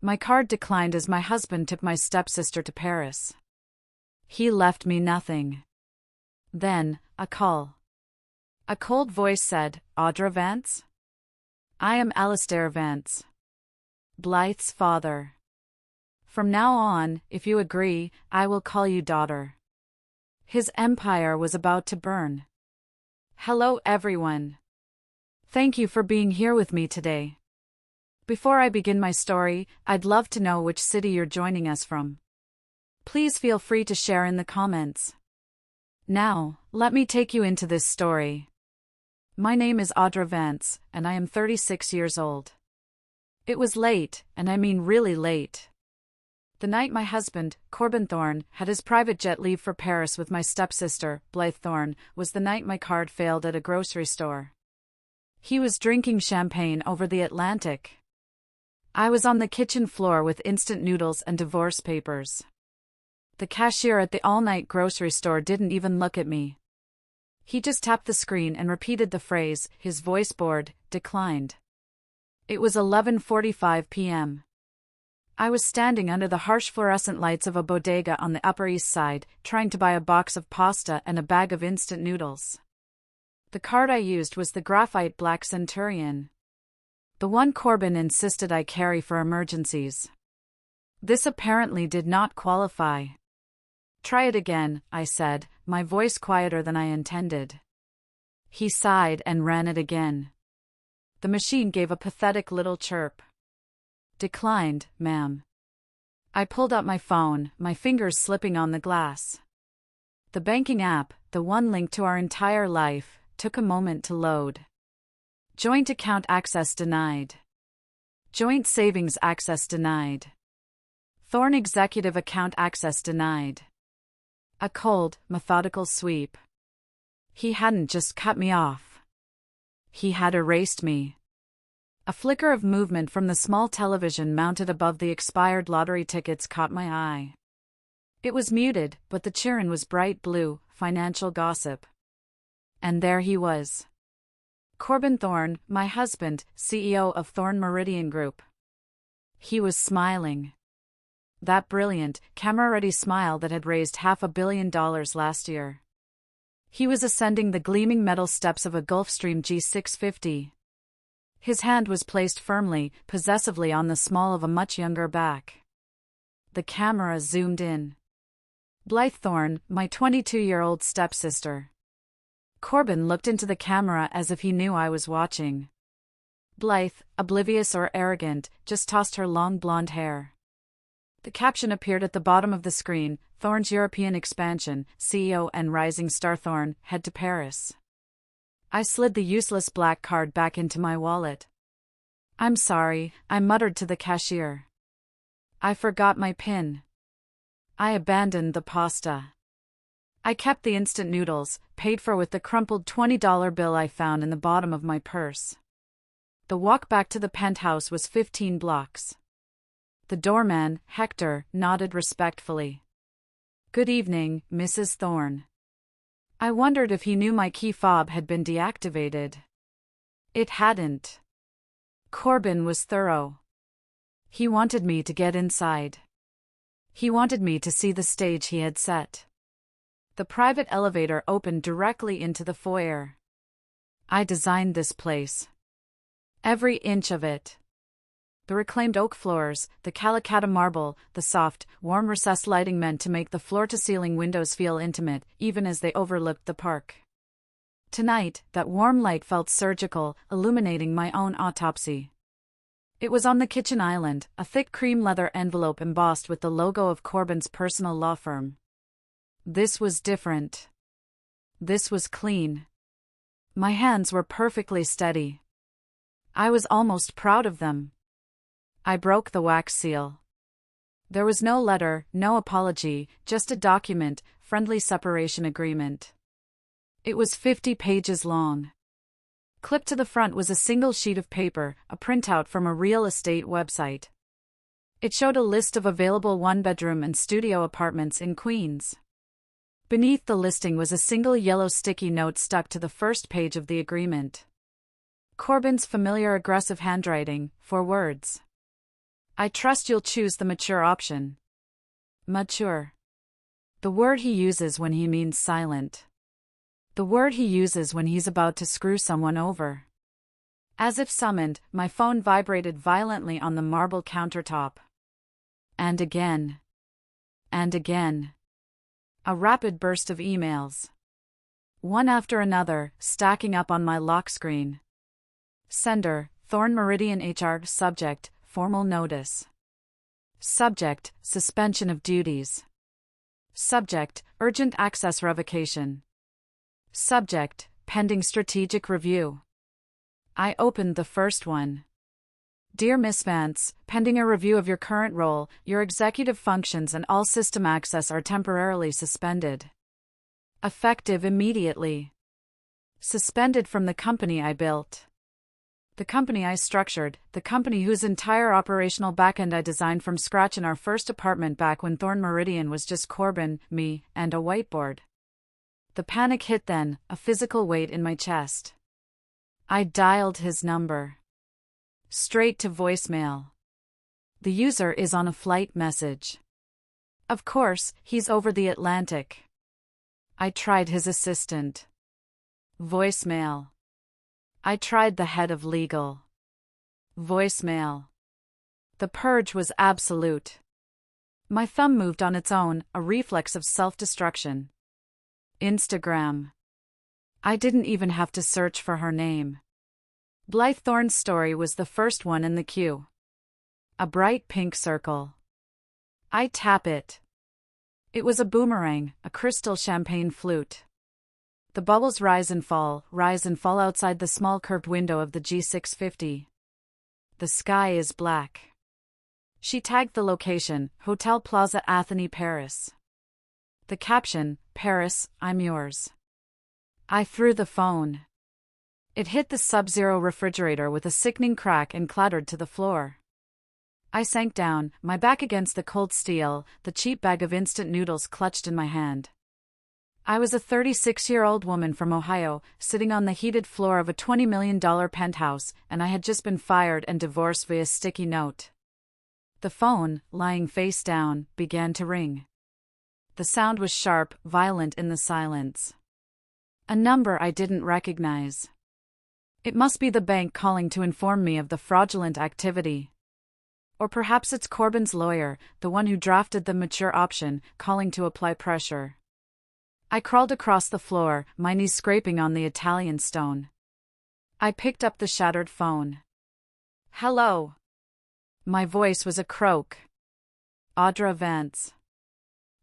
My card declined as my husband took my stepsister to Paris. He left me nothing. Then, a call. A cold voice said, "Audra Vance? I am ALISTAIR Vance, Blythe's father. From now on, if you agree, I will call you daughter." His empire was about to burn. Hello everyone. Thank you for being here with me today. Before I begin my story, I'd love to know which city you're joining us from. Please feel free to share in the comments. Now, let me take you into this story. My name is Audra Vance, and I am 36 years old. It was late, and I mean really late. The night my husband, Corbin Thorne, had his private jet leave for Paris with my stepsister, Blythe Thorne, was the night my card failed at a grocery store. He was drinking champagne over the Atlantic. I was on the kitchen floor with instant noodles and divorce papers. The cashier at the all-night grocery store didn't even look at me. He just tapped the screen and repeated the phrase, his voice bored, declined. It was 11:45 p.m. I was standing under the harsh fluorescent lights of a bodega on the Upper East Side, trying to buy a box of pasta and a bag of instant noodles. The card I used was the graphite black Centurion. The one Corbin insisted I carry for emergencies. This apparently did not qualify. "Try it again," I said, my voice quieter than I intended. He sighed and ran it again. The machine gave a pathetic little chirp. "Declined, ma'am." I pulled up my phone, my fingers slipping on the glass. The banking app, the one link to our entire life, took a moment to load. Joint account access denied. Joint savings access denied. Thorne executive account access denied. A cold, methodical sweep. He hadn't just cut me off. He had erased me. A flicker of movement from the small television mounted above the expired lottery tickets caught my eye. It was muted, but the chirn was bright blue, financial gossip. And there he was. Corbin Thorne, my husband, CEO of Thorne Meridian Group. He was smiling. That brilliant, camera-ready smile that had raised $500 million last year. He was ascending the gleaming metal steps of a Gulfstream G650. His hand was placed firmly, possessively on the small of a much younger back. The camera zoomed in. Blythe Thorne, my 22-year-old stepsister. Corbin looked into the camera as if he knew I was watching. Blythe, oblivious or arrogant, just tossed her long blonde hair. The caption appeared at the bottom of the screen, "Thorne's European expansion, CEO and rising star Thorne, head to Paris." I slid the useless black card back into my wallet. "I'm sorry," I muttered to the cashier. "I forgot my PIN." I abandoned the pasta. I kept the instant noodles, paid for with the crumpled $20 bill I found in the bottom of my purse. The walk back to the penthouse was 15 blocks. The doorman, Hector, nodded respectfully. "Good evening, Mrs. Thorne." I wondered if he knew my key fob had been deactivated. It hadn't. Corbin was thorough. He wanted me to get inside. He wanted me to see the stage he had set. The private elevator opened directly into the foyer. I designed this place. Every inch of it. The reclaimed oak floors, the Calacatta marble, the soft, warm recessed lighting meant to make the floor-to-ceiling windows feel intimate, even as they overlooked the park. Tonight, that warm light felt surgical, illuminating my own autopsy. It was on the kitchen island, a thick cream leather envelope embossed with the logo of Corbin's personal law firm. This was different. This was clean. My hands were perfectly steady. I was almost proud of them. I broke the wax seal. There was no letter, no apology, just a document, friendly separation agreement. It was 50 pages long. Clipped to the front was a single sheet of paper, a printout from a real estate website. It showed a list of available one-bedroom and studio apartments in Queens. Beneath the listing was a single yellow sticky note stuck to the first page of the agreement. Corbin's familiar aggressive handwriting, 4 words. I trust you'll choose the mature option. Mature. The word he uses when he means silent. The word he uses when he's about to screw someone over. As if summoned, my phone vibrated violently on the marble countertop. And again. And again. A rapid burst of emails. One after another, stacking up on my lock screen. Sender, Thorn Meridian HR. Subject, formal notice. Subject, suspension of duties. Subject, urgent access revocation. Subject, pending strategic review. I opened the first one. Dear Miss Vance, pending a review of your current role, your executive functions and all system access are temporarily suspended. Effective immediately. Suspended from the company I built. The company I structured, the company whose entire operational backend I designed from scratch in our first apartment back when Thorn Meridian was just Corbin, me, and a whiteboard. The panic hit then, a physical weight in my chest. I dialed his number. Straight to voicemail. The user is on a flight message. Of course, he's over the Atlantic. I tried his assistant. Voicemail. I tried the head of legal. Voicemail. The purge was absolute. My thumb moved on its own, a reflex of self-destruction. Instagram. I didn't even have to search for her name. Blythe Thorn's story was the first one in the queue. A bright pink circle. I tap it. It was a boomerang, a crystal champagne flute. The bubbles rise and fall outside the small curved window of the G650. The sky is black. She tagged the location, Hotel Plaza Atheny, Paris. The caption, Paris, I'm yours. I threw the phone. It hit the sub-zero refrigerator with a sickening crack and clattered to the floor. I sank down, my back against the cold steel, the cheap bag of instant noodles clutched in my hand. I was a 36-year-old woman from Ohio, sitting on the heated floor of a $20 million penthouse, and I had just been fired and divorced via sticky note. The phone, lying face down, began to ring. The sound was sharp, violent in the silence. A number I didn't recognize. It must be the bank calling to inform me of the fraudulent activity. Or perhaps it's Corbin's lawyer, the one who drafted the mature option, calling to apply pressure. I crawled across the floor, my knees scraping on the Italian stone. I picked up the shattered phone. Hello. My voice was a croak. AUDRA Vance.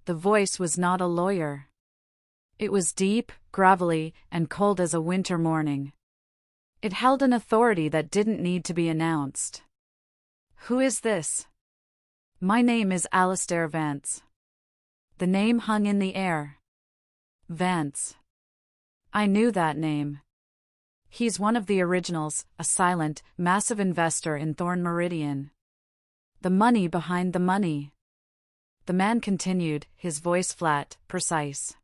The voice was not a lawyer. It was deep, gravelly, and cold as a winter morning. It held an authority that didn't need to be announced. Who is this? My name is ALISTAIR Vance. The name hung in the air. Vance. I knew that name. He's one of the originals, a silent, massive investor in Thorn Meridian. The money behind the money. The man continued, his voice flat, precise.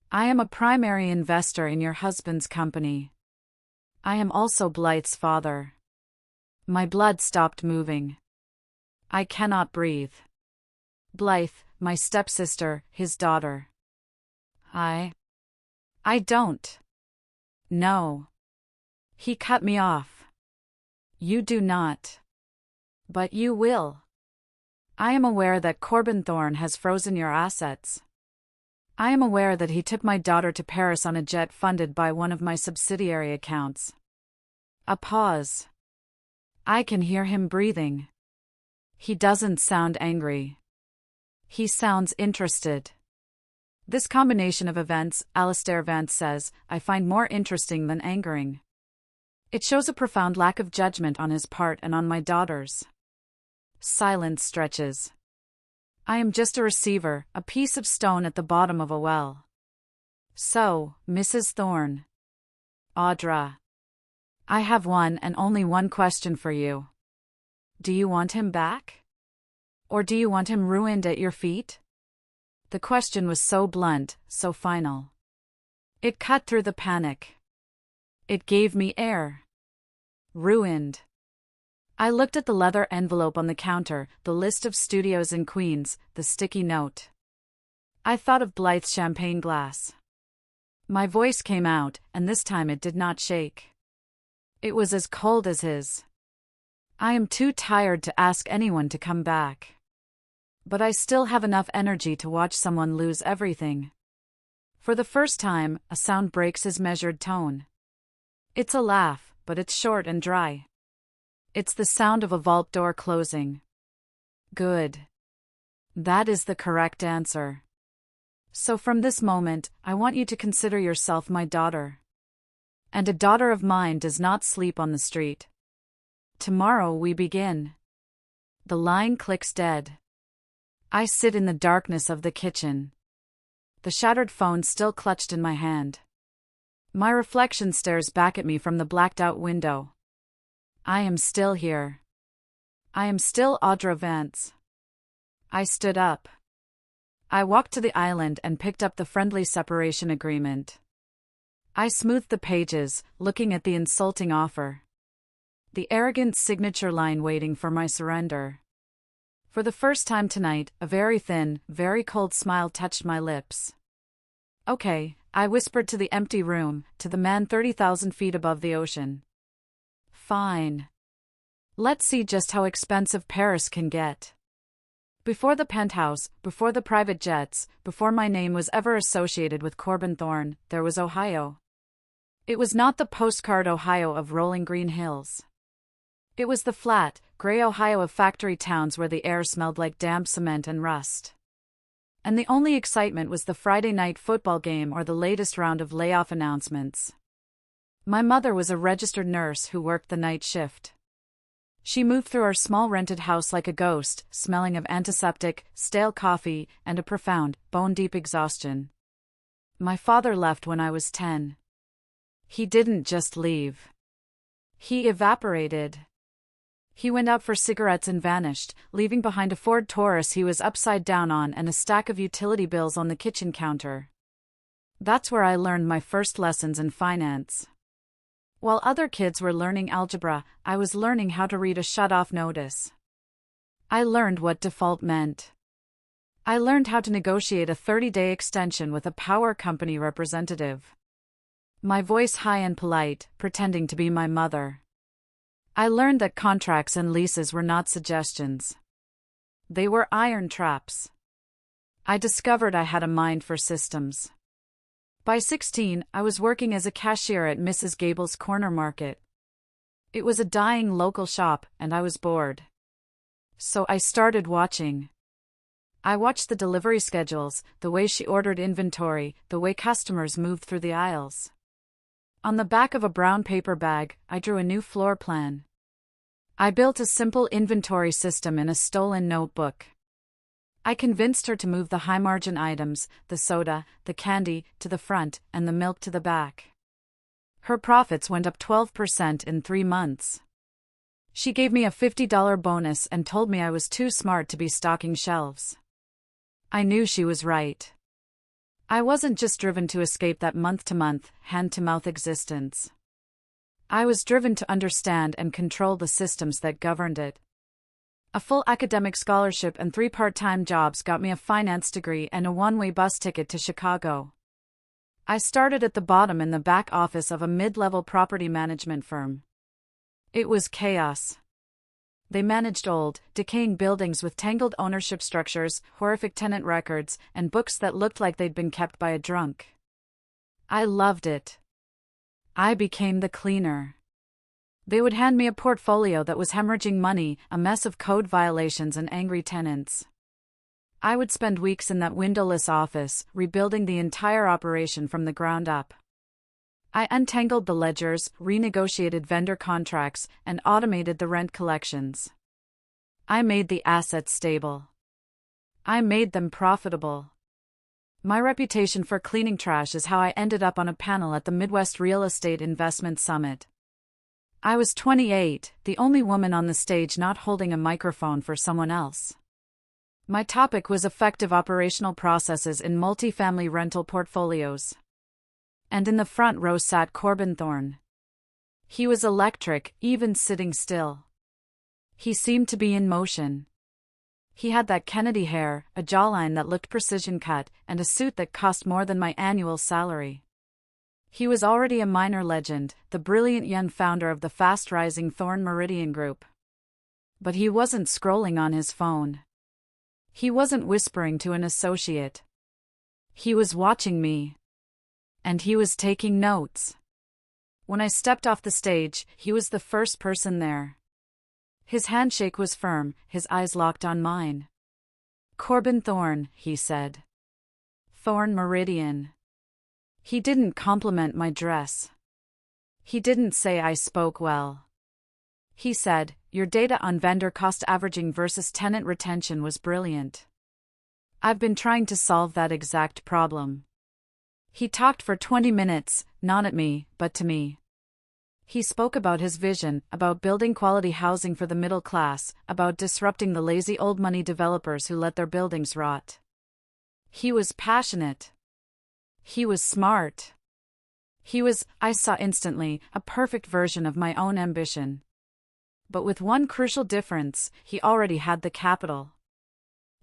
I am a primary investor in your husband's company. I am also Blythe's father. My blood stopped moving. I cannot breathe. Blythe, my stepsister, his daughter. I don't. No. He cut me off. You do not. But you will. I am aware that Corbin Thorn has frozen your assets. I am aware that he took my daughter to Paris on a jet funded by one of my subsidiary accounts. A pause. I can hear him breathing. He doesn't sound angry. He sounds interested. This combination of events, ALISTAIR Vance says, I find more interesting than angering. It shows a profound lack of judgment on his part and on my daughter's. Silence stretches. I am just a receiver, a piece of stone at the bottom of a well. So, Mrs. Thorn. AUDRA. I have one and only one question for you. Do you want him back? Or do you want him ruined at your feet? The question was so blunt, so final. It cut through the panic. It gave me air. Ruined. I looked at the leather envelope on the counter, the list of studios in Queens, the sticky note. I thought of Blythe's champagne glass. My voice came out, and this time it did not shake. It was as cold as his. I am too tired to ask anyone to come back. But I still have enough energy to watch someone lose everything. For the first time, a sound breaks his measured tone. It's a laugh, but it's short and dry. It's the sound of a vault door closing. Good. That is the correct answer. So from this moment, I want you to consider yourself my daughter. And a daughter of mine does not sleep on the street. Tomorrow we begin. The line clicks dead. I sit in the darkness of the kitchen. The shattered phone still clutched in my hand. My reflection stares back at me from the blacked-out window. I am still here. I am still AUDRA VANCE. I stood up. I walked to the island and picked up the friendly separation agreement. I smoothed the pages, looking at the insulting offer. The arrogant signature line waiting for my surrender. For the first time tonight, a very thin, very cold smile touched my lips. Okay, I whispered to the empty room, to the man 30,000 feet above the ocean. Fine. Let's see just how expensive Paris can get. Before the penthouse, before the private jets, before my name was ever associated with Corbin Thorne, there was Ohio. It was not the postcard Ohio of rolling green hills. It was the flat, gray Ohio of factory towns where the air smelled like damp cement and rust. And the only excitement was the Friday night football game or the latest round of layoff announcements. My mother was a registered nurse who worked the night shift. She moved through our small rented house like a ghost, smelling of antiseptic, stale coffee, and a profound, bone-deep exhaustion. My father left when I was 10. He didn't just leave. He evaporated. He went out for cigarettes and vanished, leaving behind a Ford Taurus he was upside down on and a stack of utility bills on the kitchen counter. That's where I learned my first lessons in finance. While other kids were learning algebra, I was learning how to read a shut-off notice. I learned what default meant. I learned how to negotiate a 30-day extension with a power company representative. My voice high and polite, pretending to be my mother. I learned that contracts and leases were not suggestions. They were iron traps. I discovered I had a mind for systems. By 16, I was working as a cashier at Mrs. Gable's Corner Market. It was a dying local shop, and I was bored. So I started watching. I watched the delivery schedules, the way she ordered inventory, the way customers moved through the aisles. On the back of a brown paper bag, I drew a new floor plan. I built a simple inventory system in a stolen notebook. I convinced her to move the high-margin items, the soda, the candy, to the front, and the milk to the back. Her profits went up 12% in 3 months. She gave me a $50 bonus and told me I was too smart to be stocking shelves. I knew she was right. I wasn't just driven to escape that month-to-month, hand-to-mouth existence. I was driven to understand and control the systems that governed it. A full academic scholarship and 3 part-time jobs got me a finance degree and a one-way bus ticket to Chicago. I started at the bottom in the back office of a mid-level property management firm. It was chaos. They managed old, decaying buildings with tangled ownership structures, horrific tenant records, and books that looked like they'd been kept by a drunk. I loved it. I became the cleaner. They would hand me a portfolio that was hemorrhaging money, a mess of code violations and angry tenants. I would spend weeks in that windowless office, rebuilding the entire operation from the ground up. I untangled the ledgers, renegotiated vendor contracts, and automated the rent collections. I made the assets stable. I made them profitable. My reputation for cleaning trash is how I ended up on a panel at the Midwest Real Estate Investment Summit. I was 28, the only woman on the stage not holding a microphone for someone else. My topic was effective operational processes in multifamily rental portfolios. And in the front row sat Corbin Thorne. He was electric, even sitting still. He seemed to be in motion. He had that Kennedy hair, a jawline that looked precision cut, and a suit that cost more than my annual salary. He was already a minor legend, the brilliant young founder of the fast-rising Thorn Meridian Group. But he wasn't scrolling on his phone. He wasn't whispering to an associate. He was watching me. And he was taking notes. When I stepped off the stage, he was the first person there. His handshake was firm, his eyes locked on mine. "Corbin Thorn," he said. "Thorn Meridian." He didn't compliment my dress. He didn't say I spoke well. He said, "Your data on vendor cost averaging versus tenant retention was brilliant. I've been trying to solve that exact problem." He talked for 20 minutes, not at me, but to me. He spoke about his vision, about building quality housing for the middle class, about disrupting the lazy old money developers who let their buildings rot. He was passionate. He was smart. He was, I saw instantly, a perfect version of my own ambition. But with one crucial difference, he already had the capital.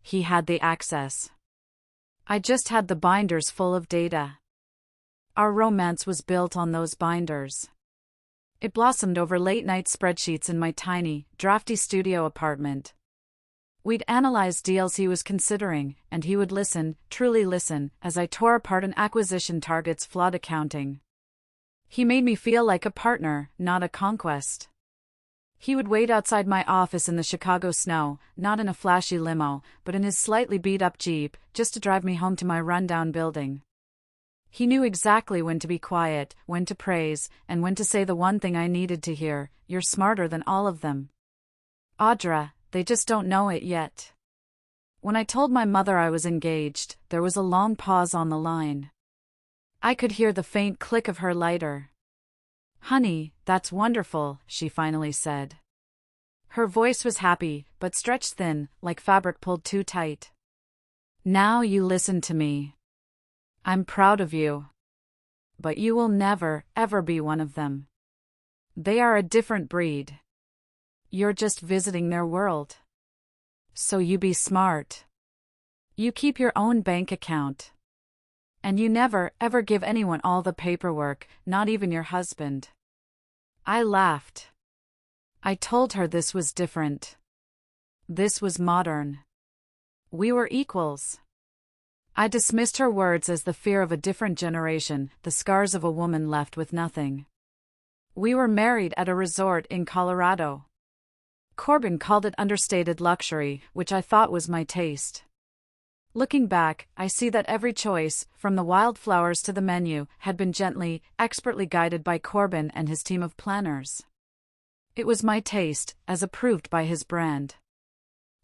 He had the access. I just had the binders full of data. Our romance was built on those binders. It blossomed over late-night spreadsheets in my tiny, drafty studio apartment. We'd analyze deals he was considering, and he would listen, truly listen, as I tore apart an acquisition target's flawed accounting. He made me feel like a partner, not a conquest. He would wait outside my office in the Chicago snow, not in a flashy limo, but in his slightly beat-up Jeep, just to drive me home to my rundown building. He knew exactly when to be quiet, when to praise, and when to say the one thing I needed to hear: "You're smarter than all of them. Audra, they just don't know it yet." When I told my mother I was engaged, there was a long pause on the line. I could hear the faint click of her lighter. "Honey, that's wonderful," she finally said. Her voice was happy, but stretched thin, like fabric pulled too tight. "Now you listen to me. I'm proud of you. But you will never, ever be one of them. They are a different breed. You're just visiting their world. So you be smart. You keep your own bank account. And you never, ever give anyone all the paperwork, not even your husband." I laughed. I told her this was different. This was modern. We were equals. I dismissed her words as the fear of a different generation, the scars of a woman left with nothing. We were married at a resort in Colorado. Corbin called it understated luxury, which I thought was my taste. Looking back, I see that every choice, from the wildflowers to the menu, had been gently, expertly guided by Corbin and his team of planners. It was my taste, as approved by his brand.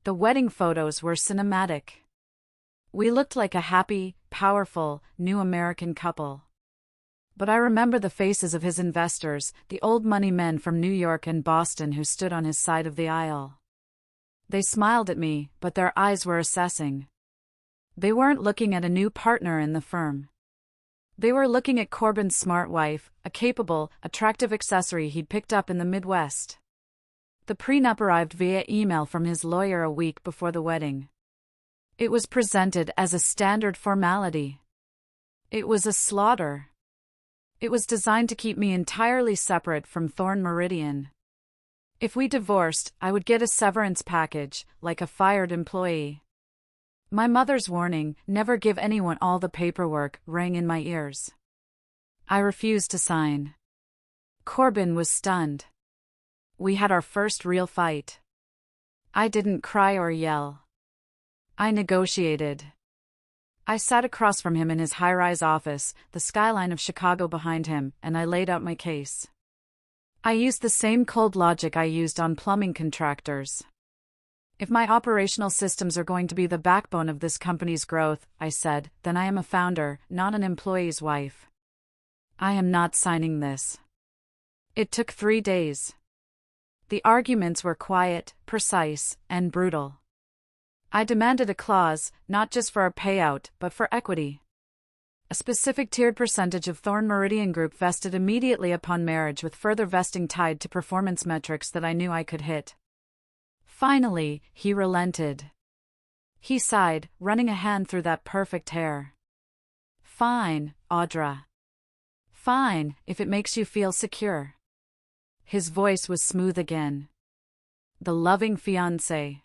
The wedding photos were cinematic. We looked like a happy, powerful, new American couple. But I remember the faces of his investors, the old money men from New York and Boston who stood on his side of the aisle. They smiled at me, but their eyes were assessing. They weren't looking at a new partner in the firm. They were looking at Corbin's smart wife, a capable, attractive accessory he'd picked up in the Midwest. The prenup arrived via email from his lawyer a week before the wedding. It was presented as a standard formality. It was a slaughter. It was designed to keep me entirely separate from Thorn Meridian. If we divorced, I would get a severance package, like a fired employee. My mother's warning, "Never give anyone all the paperwork," rang in my ears. I refused to sign. Corbin was stunned. We had our first real fight. I didn't cry or yell. I negotiated. I sat across from him in his high-rise office, the skyline of Chicago behind him, and I laid out my case. I used the same cold logic I used on plumbing contractors. "If my operational systems are going to be the backbone of this company's growth," I said, "then I am a founder, not an employee's wife. I am not signing this." It took 3 days. The arguments were quiet, precise, and brutal. I demanded a clause, not just for a payout, but for equity. A specific tiered percentage of Thorn Meridian Group vested immediately upon marriage, with further vesting tied to performance metrics that I knew I could hit. Finally, he relented. He sighed, running a hand through that perfect hair. Fine, Audra. Fine, if it makes you feel secure. His voice was smooth again. The loving fiancé.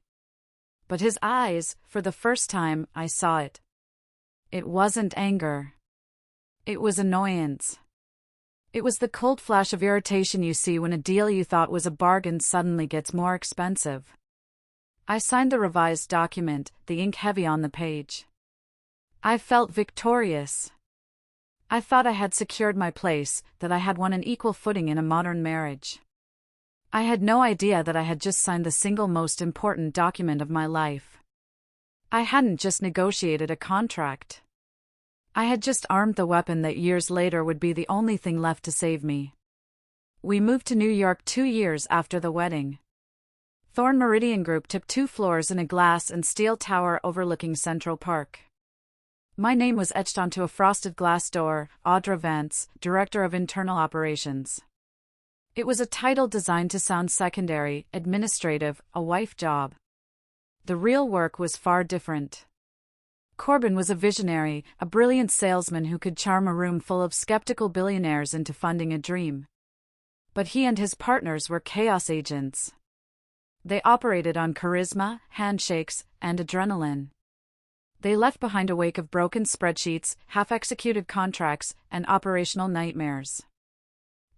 But his eyes, for the first time, I saw it. It wasn't anger. It was annoyance. It was the cold flash of irritation you see when a deal you thought was a bargain suddenly gets more expensive. I signed the revised document, the ink heavy on the page. I felt victorious. I thought I had secured my place, that I had won an equal footing in a modern marriage. I had no idea that I had just signed the single most important document of my life. I hadn't just negotiated a contract. I had just armed the weapon that years later would be the only thing left to save me. We moved to New York 2 years after the wedding. Thorn Meridian Group took 2 floors in a glass and steel tower overlooking Central Park. My name was etched onto a frosted glass door, AUDRA VANCE, Director of Internal Operations. It was a title designed to sound secondary, administrative, a wife job. The real work was far different. Corbin was a visionary, a brilliant salesman who could charm a room full of skeptical billionaires into funding a dream. But he and his partners were chaos agents. They operated on charisma, handshakes, and adrenaline. They left behind a wake of broken spreadsheets, half-executed contracts, and operational nightmares.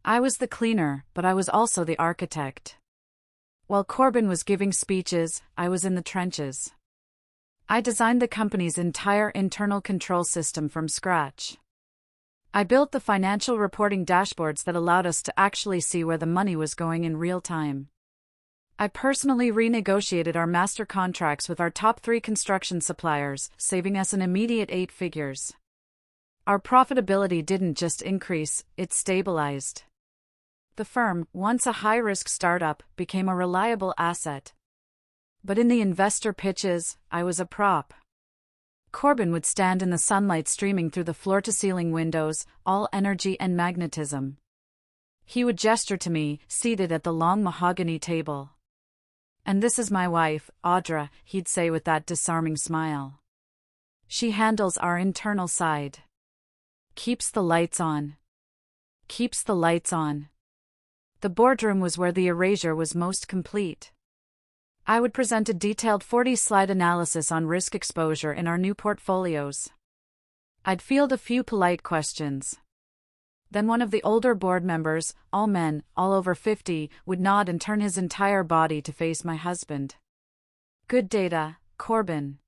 I was the cleaner, but I was also the architect. While Corbin was giving speeches, I was in the trenches. I designed the company's entire internal control system from scratch. I built the financial reporting dashboards that allowed us to actually see where the money was going in real time. I personally renegotiated our master contracts with our top 3 construction suppliers, saving us an immediate 8 figures. Our profitability didn't just increase, it stabilized. The firm, once a high-risk startup, became a reliable asset. But in the investor pitches, I was a prop. Corbin would stand in the sunlight streaming through the floor-to-ceiling windows, all energy and magnetism. He would gesture to me, seated at the long mahogany table. "And this is my wife, Audra," he'd say with that disarming smile. "She handles our internal side. Keeps the lights on. Keeps the lights on." The boardroom was where the erasure was most complete. I would present a detailed 40-slide analysis on risk exposure in our new portfolios. I'd field a few polite questions. Then one of the older board members, all men, all over 50, would nod and turn his entire body to face my husband. "Good data, Corbin.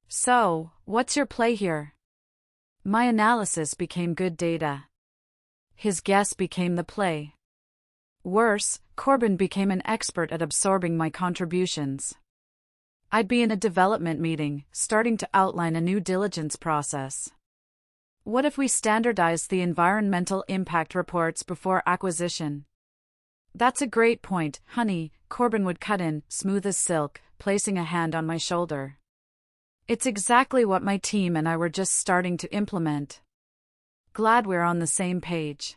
So, what's your play here?" My analysis became good data. His guess became the play. Worse, Corbin became an expert at absorbing my contributions. I'd be in a development meeting, starting to outline a new diligence process. What if we standardized the environmental impact reports before acquisition? "That's a great point, honey," Corbin would cut in, smooth as silk, placing a hand on my shoulder. "It's exactly what my team and I were just starting to implement. Glad we're on the same page."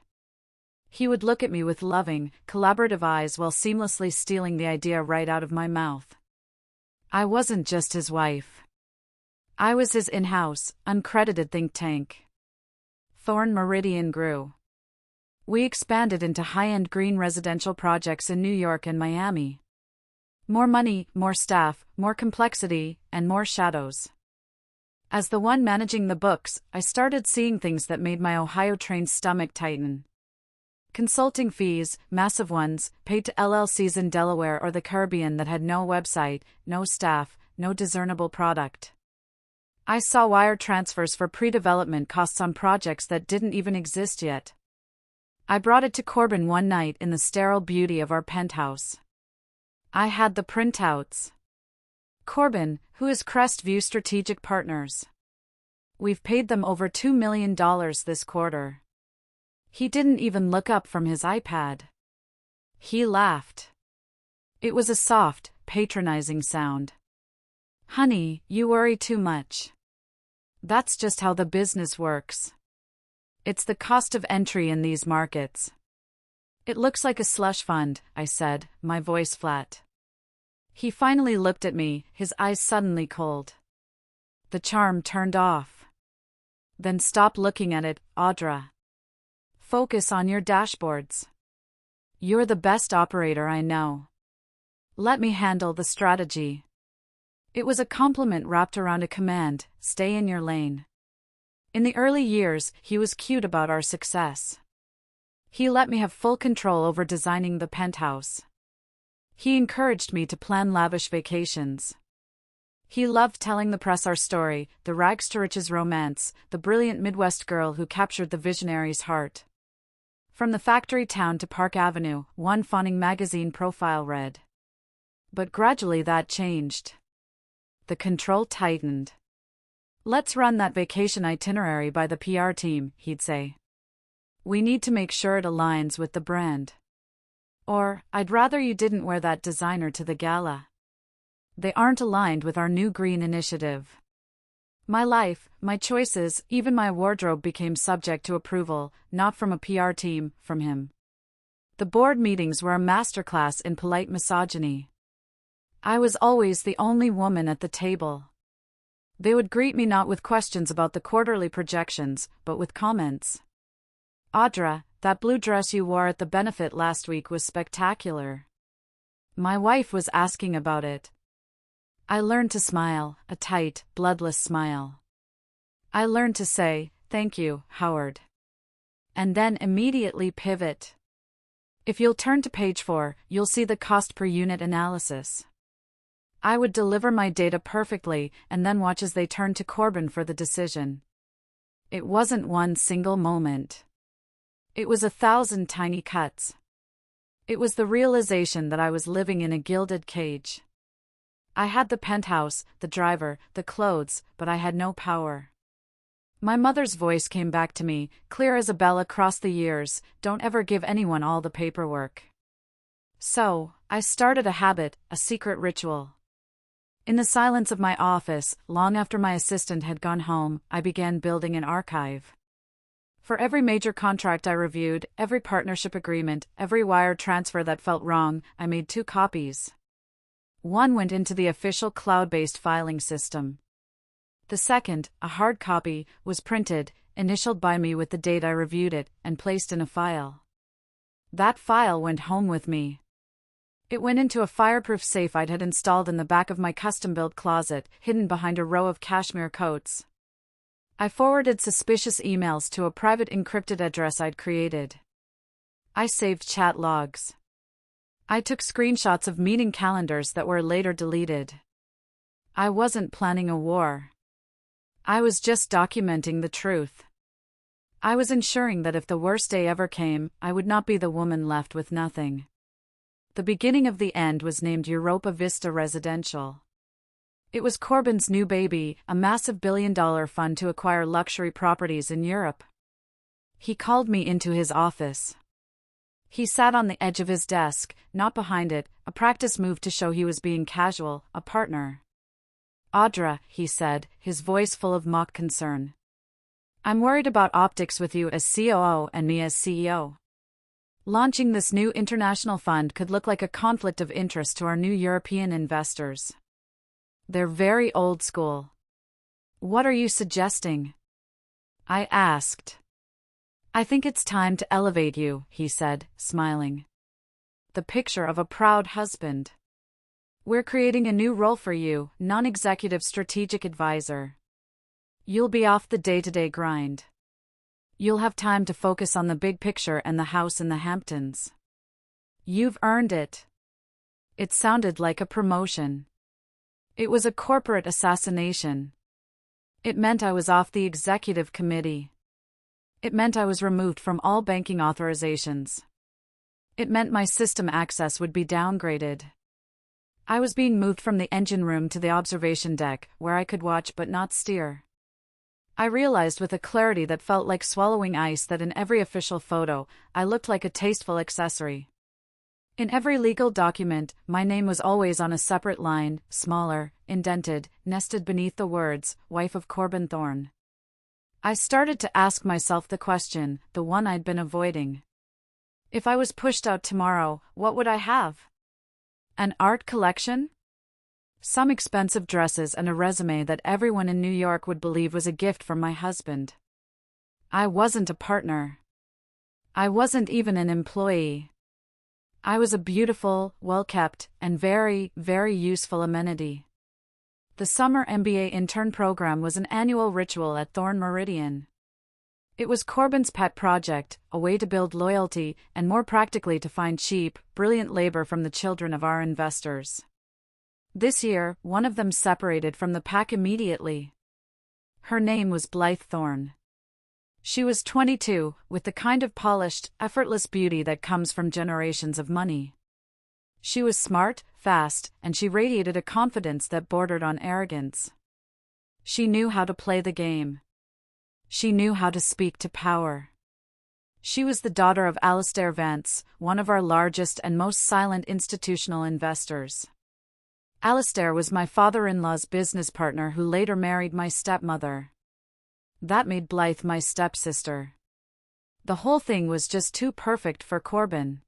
He would look at me with loving, collaborative eyes while seamlessly stealing the idea right out of my mouth. I wasn't just his wife. I was his in-house, uncredited think tank. Thorn Meridian grew. We expanded into high-end green residential projects in New York and Miami. More money, more staff, more complexity, and more shadows. As the one managing the books, I started seeing things that made my Ohio-trained stomach tighten. Consulting fees, massive ones, paid to LLCs in Delaware or the Caribbean that had no website, no staff, no discernible product. I saw wire transfers for pre-development costs on projects that didn't even exist yet. I brought it to Corbin one night in the sterile beauty of our penthouse. I had the printouts. "Corbin, who is Crestview Strategic Partners? We've paid them over $2 million this quarter." He didn't even look up from his iPad. He laughed. It was a soft, patronizing sound. "Honey, you worry too much. That's just how the business works. It's the cost of entry in these markets." "It looks like a slush fund," I said, my voice flat. He finally looked at me, his eyes suddenly cold. The charm turned off. Then stop looking at it, Audra. Focus on your dashboards. You're the best operator I know. Let me handle the strategy. It was a compliment wrapped around a command, stay in your lane. In the early years, he was cute about our success. He let me have full control over designing the penthouse. He encouraged me to plan lavish vacations. He loved telling the press our story, the rags to riches romance, the brilliant Midwest girl who captured the visionary's heart. From the factory town to Park Avenue, one fawning magazine profile read. But gradually that changed. The control tightened. Let's run that vacation itinerary by the PR team, he'd say. We need to make sure it aligns with the brand. Or, I'd rather you didn't wear that designer to the gala. They aren't aligned with our new green initiative. My life, my choices, even my wardrobe became subject to approval, not from a PR team, from him. The board meetings were a masterclass in polite misogyny. I was always the only woman at the table. They would greet me not with questions about the quarterly projections, but with comments. Audra, that blue dress you wore at the benefit last week was spectacular. My wife was asking about it. I learned to smile, a tight, bloodless smile. I learned to say, thank you, Howard. And then immediately pivot. If you'll turn to page 4, you'll see the cost per unit analysis. I would deliver my data perfectly and then watch as they turned to Corbin for the decision. It wasn't one single moment. It was 1,000 tiny cuts. It was the realization that I was living in a gilded cage. I had the penthouse, the driver, the clothes, but I had no power. My mother's voice came back to me, clear as a bell across the years, don't ever give anyone all the paperwork. So, I started a habit, a secret ritual. In the silence of my office, long after my assistant had gone home, I began building an archive. For every major contract I reviewed, every partnership agreement, every wire transfer that felt wrong, I made 2 copies. One went into the official cloud-based filing system. The second, a hard copy, was printed, initialed by me with the date I reviewed it, and placed in a file. That file went home with me. It went into a fireproof safe I'd had installed in the back of my custom-built closet, hidden behind a row of cashmere coats. I forwarded suspicious emails to a private encrypted address I'd created. I saved chat logs. I took screenshots of meeting calendars that were later deleted. I wasn't planning a war. I was just documenting the truth. I was ensuring that if the worst day ever came, I would not be the woman left with nothing. The beginning of the end was named Europa Vista Residential. It was Corbin's new baby, a massive billion-dollar fund to acquire luxury properties in Europe. He called me into his office. He sat on the edge of his desk, not behind it, a practice move to show he was being casual, a partner. Audra, he said, his voice full of mock concern. I'm worried about optics with you as COO and me as CEO. Launching this new international fund could look like a conflict of interest to our new European investors. They're very old school. What are you suggesting? I asked. I think it's time to elevate you, he said, smiling. The picture of a proud husband. We're creating a new role for you, non-executive strategic advisor. You'll be off the day-to-day grind. You'll have time to focus on the big picture and the house in the Hamptons. You've earned it. It sounded like a promotion. It was a corporate assassination. It meant I was off the executive committee. It meant I was removed from all banking authorizations. It meant my system access would be downgraded. I was being moved from the engine room to the observation deck, where I could watch but not steer. I realized with a clarity that felt like swallowing ice that in every official photo, I looked like a tasteful accessory. In every legal document, my name was always on a separate line, smaller, indented, nested beneath the words, wife of Corbin Thorne. I started to ask myself the question, the one I'd been avoiding. If I was pushed out tomorrow, what would I have? An art collection? Some expensive dresses and a resume that everyone in New York would believe was a gift from my husband. I wasn't a partner. I wasn't even an employee. I was a beautiful, well-kept, and very, very useful amenity. The summer MBA intern program was an annual ritual at Thorn Meridian. It was Corbin's pet project, a way to build loyalty and more practically to find cheap, brilliant labor from the children of our investors. This year, one of them separated from the pack immediately. Her name was Blythe Thorn. She was 22, with the kind of polished, effortless beauty that comes from generations of money. She was smart, fast, and she radiated a confidence that bordered on arrogance. She knew how to play the game. She knew how to speak to power. She was the daughter of ALISTAIR VANCE, one of our largest and most silent institutional investors. ALISTAIR was my father-in-law's business partner who later married my stepmother. That made Blythe my stepsister. The whole thing was just too perfect for Corbin.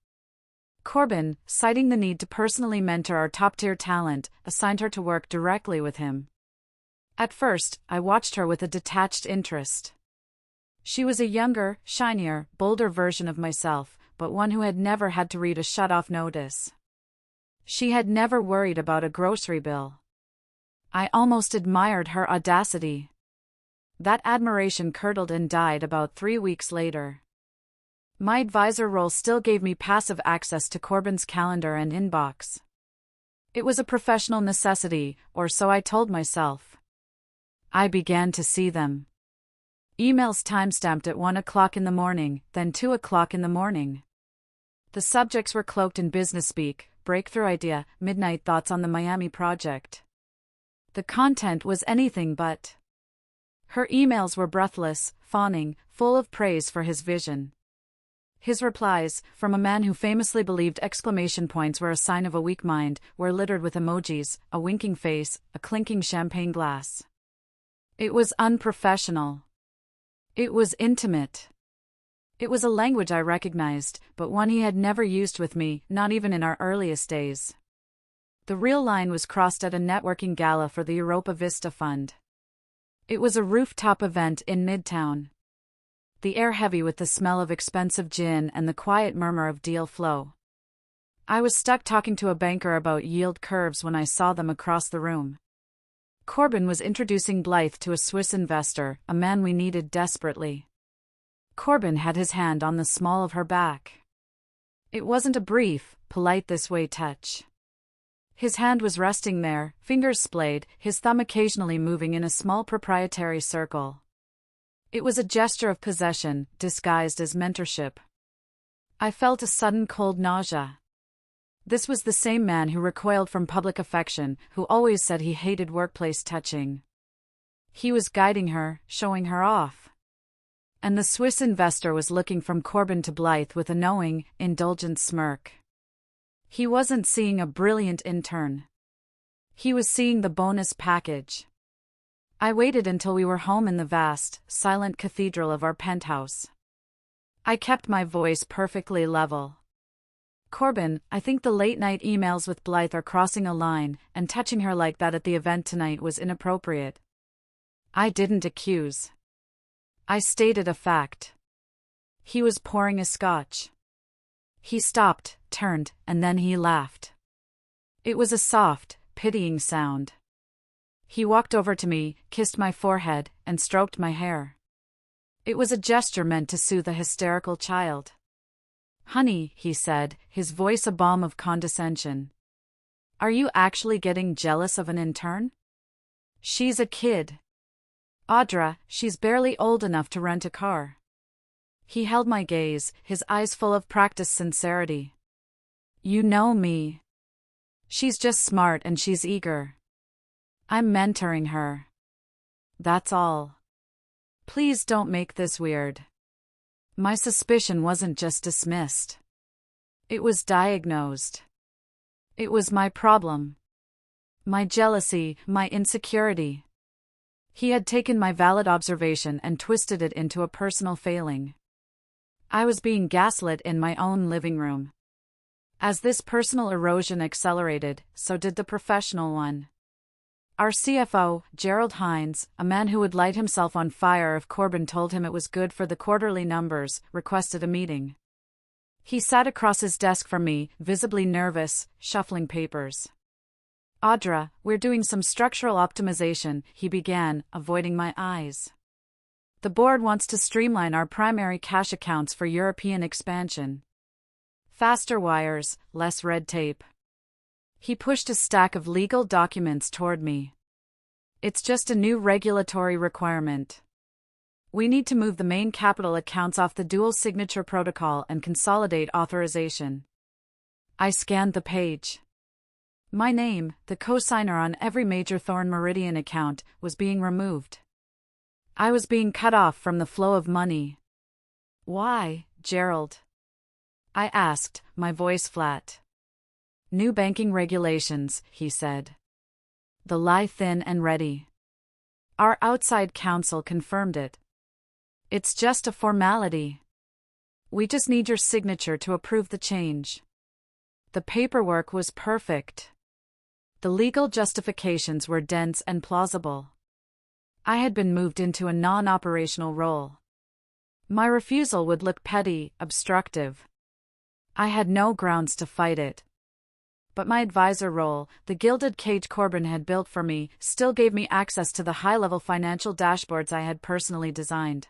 Corbin, citing the need to personally mentor our top-tier talent, assigned her to work directly with him. At first, I watched her with a detached interest. She was a younger, shinier, bolder version of myself, but one who had never had to read a shut-off notice. She had never worried about a grocery bill. I almost admired her audacity. That admiration curdled and died about 3 weeks later. My advisor role still gave me passive access to Corbin's calendar and inbox. It was a professional necessity, or so I told myself. I began to see them. Emails timestamped at 1 o'clock in the morning, then 2 o'clock in the morning. The subjects were cloaked in business speak: breakthrough idea, midnight thoughts on the Miami project. The content was anything but. Her emails were breathless, fawning, full of praise for his vision. His replies, from a man who famously believed exclamation points were a sign of a weak mind, were littered with emojis, a winking face, a clinking champagne glass. It was unprofessional. It was intimate. It was a language I recognized, but one he had never used with me, not even in our earliest days. The real line was crossed at a networking gala for the Europa Vista Fund. It was a rooftop event in Midtown. The air heavy with the smell of expensive gin and the quiet murmur of deal flow. I was stuck talking to a banker about yield curves when I saw them across the room. Corbin was introducing Blythe to a Swiss investor, a man we needed desperately. Corbin had his hand on the small of her back. It wasn't a brief, polite this-way touch. His hand was resting there, fingers splayed, his thumb occasionally moving in a small proprietary circle. It was a gesture of possession, disguised as mentorship. I felt a sudden cold nausea. This was the same man who recoiled from public affection, who always said he hated workplace touching. He was guiding her, showing her off. And the Swiss investor was looking from Corbin to Blythe with a knowing, indulgent smirk. He wasn't seeing a brilliant intern. He was seeing the bonus package. I waited until we were home in the vast, silent cathedral of our penthouse. I kept my voice perfectly level. Corbin, I think the late-night emails with Blythe are crossing a line, and touching her like that at the event tonight was inappropriate. I didn't accuse. I stated a fact. He was pouring a scotch. He stopped, turned, and then he laughed. It was a soft, pitying sound. He walked over to me, kissed my forehead, and stroked my hair. It was a gesture meant to soothe a hysterical child. "Honey," he said, his voice a balm of condescension. "Are you actually getting jealous of an intern? She's a kid. AUDRA, she's barely old enough to rent a car." He held my gaze, his eyes full of practiced sincerity. "You know me. She's just smart and she's eager. I'm mentoring her. That's all. Please don't make this weird." My suspicion wasn't just dismissed. It was diagnosed. It was my problem. My jealousy, my insecurity. He had taken my valid observation and twisted it into a personal failing. I was being gaslit in my own living room. As this personal erosion accelerated, so did the professional one. Our CFO, Gerald Hines, a man who would light himself on fire if Corbyn told him it was good for the quarterly numbers, requested a meeting. He sat across his desk from me, visibly nervous, shuffling papers. "AUDRA, we're doing some structural optimization," he began, avoiding my eyes. "The board wants to streamline our primary cash accounts for European expansion. Faster wires, less red tape." He pushed a stack of legal documents toward me. "It's just a new regulatory requirement. We need to move the main capital accounts off the dual signature protocol and consolidate authorization." I scanned the page. My name, the co-signer on every major Thorn Meridian account, was being removed. I was being cut off from the flow of money. "Why, Gerald?" I asked, my voice flat. "New banking regulations," he said. "The lie thin and ready. Our outside counsel confirmed it. It's just a formality. We just need your signature to approve the change." The paperwork was perfect. The legal justifications were dense and plausible. I had been moved into a non-operational role. My refusal would look petty, obstructive. I had no grounds to fight it. But my advisor role, the gilded cage Corbyn had built for me, still gave me access to the high-level financial dashboards I had personally designed.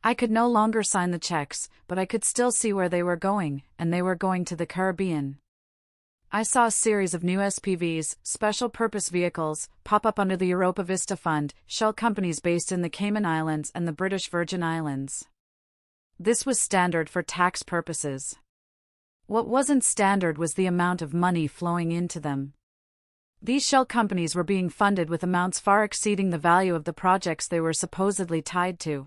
I could no longer sign the checks, but I could still see where they were going, and they were going to the Caribbean. I saw a series of new SPVs, special purpose vehicles, pop up under the Europa Vista Fund, shell companies based in the Cayman Islands and the British Virgin Islands. This was standard for tax purposes. What wasn't standard was the amount of money flowing into them. These shell companies were being funded with amounts far exceeding the value of the projects they were supposedly tied to.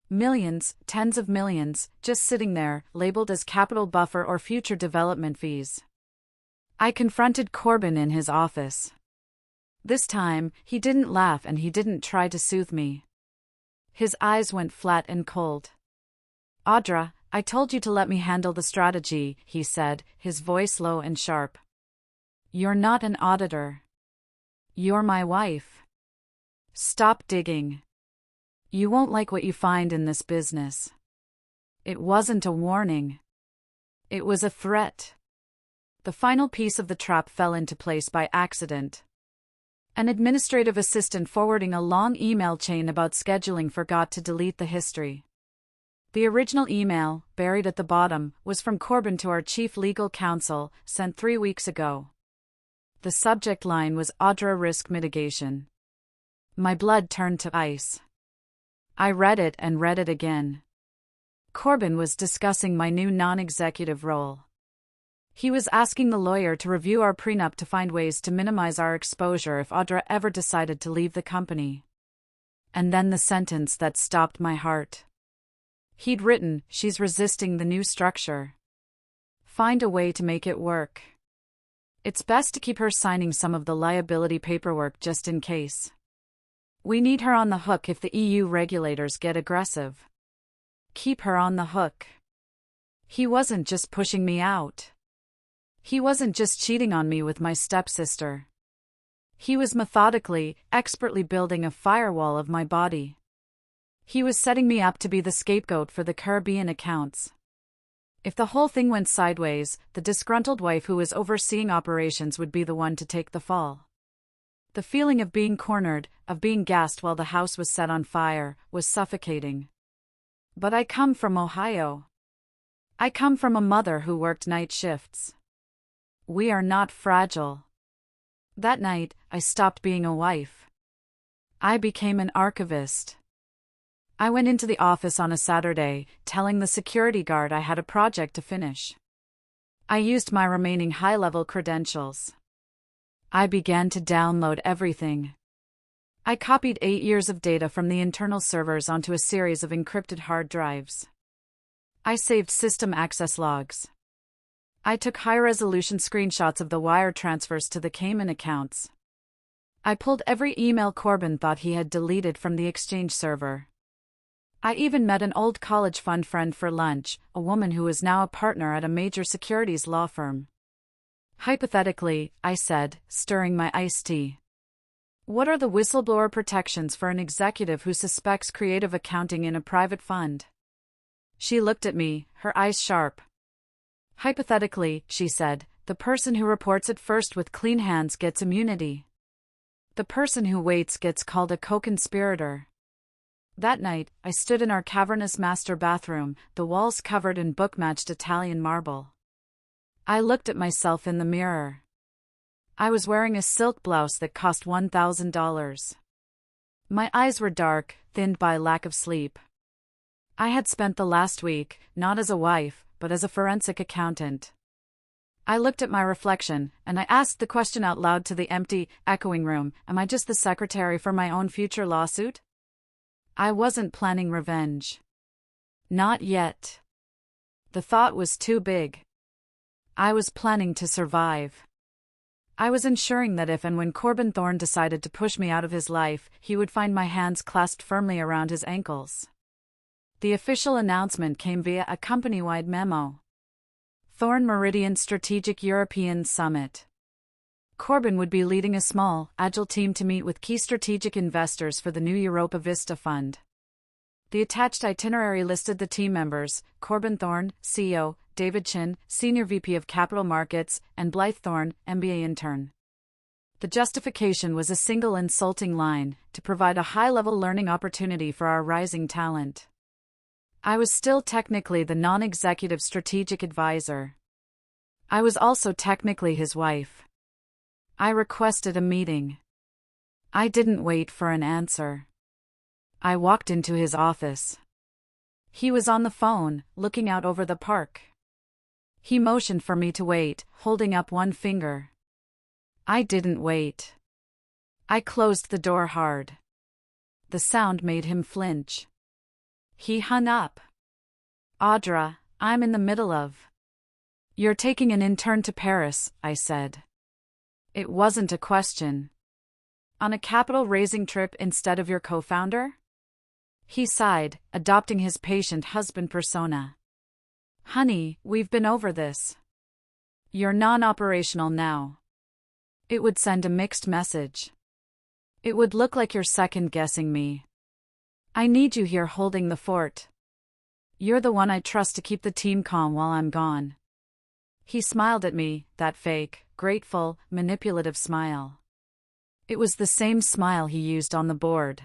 Millions, tens of millions, just sitting there, labeled as capital buffer or future development fees. I confronted Corbyn in his office. This time, he didn't laugh and he didn't try to soothe me. His eyes went flat and cold. "AUDRA, I told you to let me handle the strategy," he said, his voice low and sharp. "You're not an auditor. You're my wife. Stop digging. You won't like what you find in this business." It wasn't a warning. It was a threat. The final piece of the trap fell into place by accident. An administrative assistant forwarding a long email chain about scheduling forgot to delete the history. The original email, buried at the bottom, was from Corbyn to our chief legal counsel, sent 3 weeks ago. The subject line was AUDRA risk mitigation. My blood turned to ice. I read it and read it again. Corbyn was discussing my new non-executive role. He was asking the lawyer to review our prenup to find ways to minimize our exposure if AUDRA ever decided to leave the company. And then the sentence that stopped my heart. He'd written, "She's resisting the new structure. Find a way to make it work. It's best to keep her signing some of the liability paperwork just in case. We need her on the hook if the EU regulators get aggressive. Keep her on the hook." He wasn't just pushing me out. He wasn't just cheating on me with my stepsister. He was methodically, expertly building a firewall of my body. He was setting me up to be the scapegoat for the Caribbean accounts. If the whole thing went sideways, the disgruntled wife who was overseeing operations would be the one to take the fall. The feeling of being cornered, of being gassed while the house was set on fire, was suffocating. But I come from Ohio. I come from a mother who worked night shifts. We are not fragile. That night, I stopped being a wife. I became an archivist. I went into the office on a Saturday, telling the security guard I had a project to finish. I used my remaining high-level credentials. I began to download everything. I copied 8 years of data from the internal servers onto a series of encrypted hard drives. I saved system access logs. I took high-resolution screenshots of the wire transfers to the Cayman accounts. I pulled every email Corbyn thought he had deleted from the Exchange server. I even met an old college fund friend for lunch, a woman who is now a partner at a major securities law firm. "Hypothetically," I said, stirring my iced tea. What are the whistleblower protections for an executive who suspects creative accounting in a private fund? She looked at me, her eyes sharp. Hypothetically, she said, the person who reports it first with clean hands gets immunity. The person who waits gets called a co-conspirator. That night, I stood in our cavernous master bathroom, the walls covered in book-matched Italian marble. I looked at myself in the mirror. I was wearing a silk blouse that cost $1,000. My eyes were dark, thinned by lack of sleep. I had spent the last week, not as a wife, but as a forensic accountant. I looked at my reflection, and I asked the question out loud to the empty, echoing room, am I just the secretary for my own future lawsuit? I wasn't planning revenge. Not yet. The thought was too big. I was planning to survive. I was ensuring that if and when Corbin Thorne decided to push me out of his life, he would find my hands clasped firmly around his ankles. The official announcement came via a company-wide memo. Thorne Meridian Strategic European Summit. Corbin would be leading a small, agile team to meet with key strategic investors for the new Europa Vista Fund. The attached itinerary listed the team members: Corbin Thorne, CEO, David Chin, Senior VP of Capital Markets, and Blythe Thorne, MBA intern. The justification was a single insulting line: to provide a high-level learning opportunity for our rising talent. I was still technically the non-executive strategic advisor. I was also technically his wife. I requested a meeting. I didn't wait for an answer. I walked into his office. He was on the phone, looking out over the park. He motioned for me to wait, holding up one finger. I didn't wait. I closed the door hard. The sound made him flinch. He hung up. Audra, I'm in the middle of. You're taking an intern to Paris, I said. It wasn't a question. On a capital-raising trip instead of your co-founder? He sighed, adopting his patient husband persona. Honey, we've been over this. You're non-operational now. It would send a mixed message. It would look like you're second-guessing me. I need you here holding the fort. You're the one I trust to keep the team calm while I'm gone. He smiled at me, that fake, grateful, manipulative smile. It was the same smile he used on the board.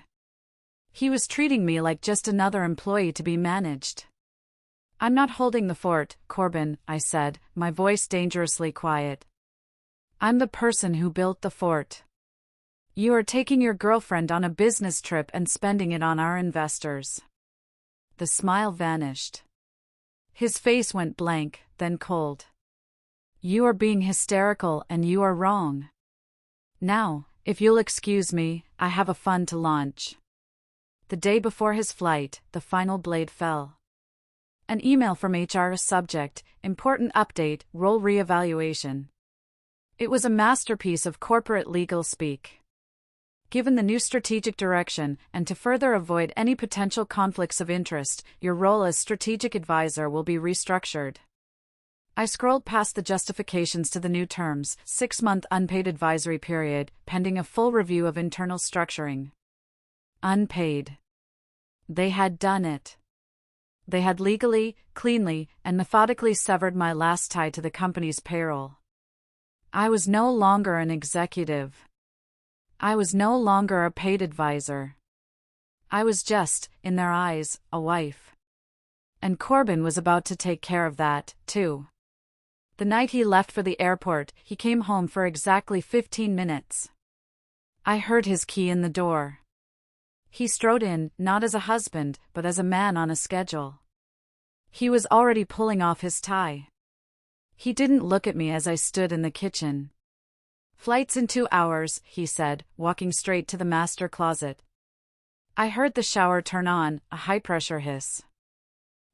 He was treating me like just another employee to be managed. I'm not holding the fort, Corbin, I said, my voice dangerously quiet. I'm the person who built the fort. You are taking your girlfriend on a business trip and spending it on our investors. The smile vanished. His face went blank, then cold. You are being hysterical and you are wrong. Now, if you'll excuse me, I have a fund to launch. The day before his flight, the final blade fell. An email from HR subject, important update, role reevaluation. It was a masterpiece of corporate legal speak. Given the new strategic direction, and to further avoid any potential conflicts of interest, your role as strategic advisor will be restructured. I scrolled past the justifications to the new terms: 6-month unpaid advisory period, pending a full review of internal structuring. Unpaid. They had done it. They had legally, cleanly, and methodically severed my last tie to the company's payroll. I was no longer an executive. I was no longer a paid advisor. I was just, in their eyes, a wife. And Corbin was about to take care of that, too. The night he left for the airport, he came home for exactly 15 minutes. I heard his key in the door. He strode in, not as a husband, but as a man on a schedule. He was already pulling off his tie. He didn't look at me as I stood in the kitchen. Flight's in 2 hours, he said, walking straight to the master closet. I heard the shower turn on, a high-pressure hiss.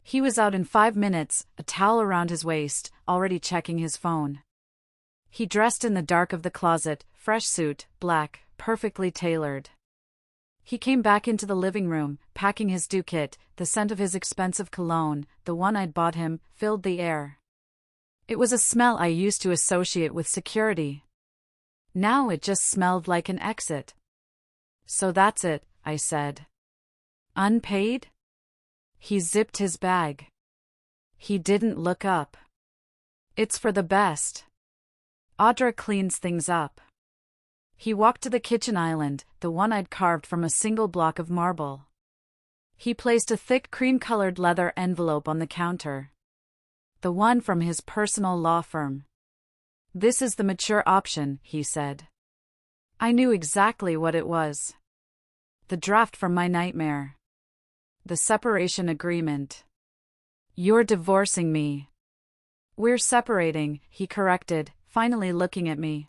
He was out in 5 minutes, a towel around his waist, already checking his phone. He dressed in the dark of the closet, fresh suit, black, perfectly tailored. He came back into the living room, packing his do kit. The scent of his expensive cologne, the one I'd bought him, filled the air. It was a smell I used to associate with security. Now it just smelled like an exit. So that's it, I said. Unpaid? He zipped his bag. He didn't look up. It's for the best. AUDRA cleans things up. He walked to the kitchen island, the one I'd carved from a single block of marble. He placed a thick cream-colored leather envelope on the counter. The one from his personal law firm. This is the mature option, he said. I knew exactly what it was. The draft from my nightmare. The separation agreement. You're divorcing me. We're separating, he corrected, finally looking at me.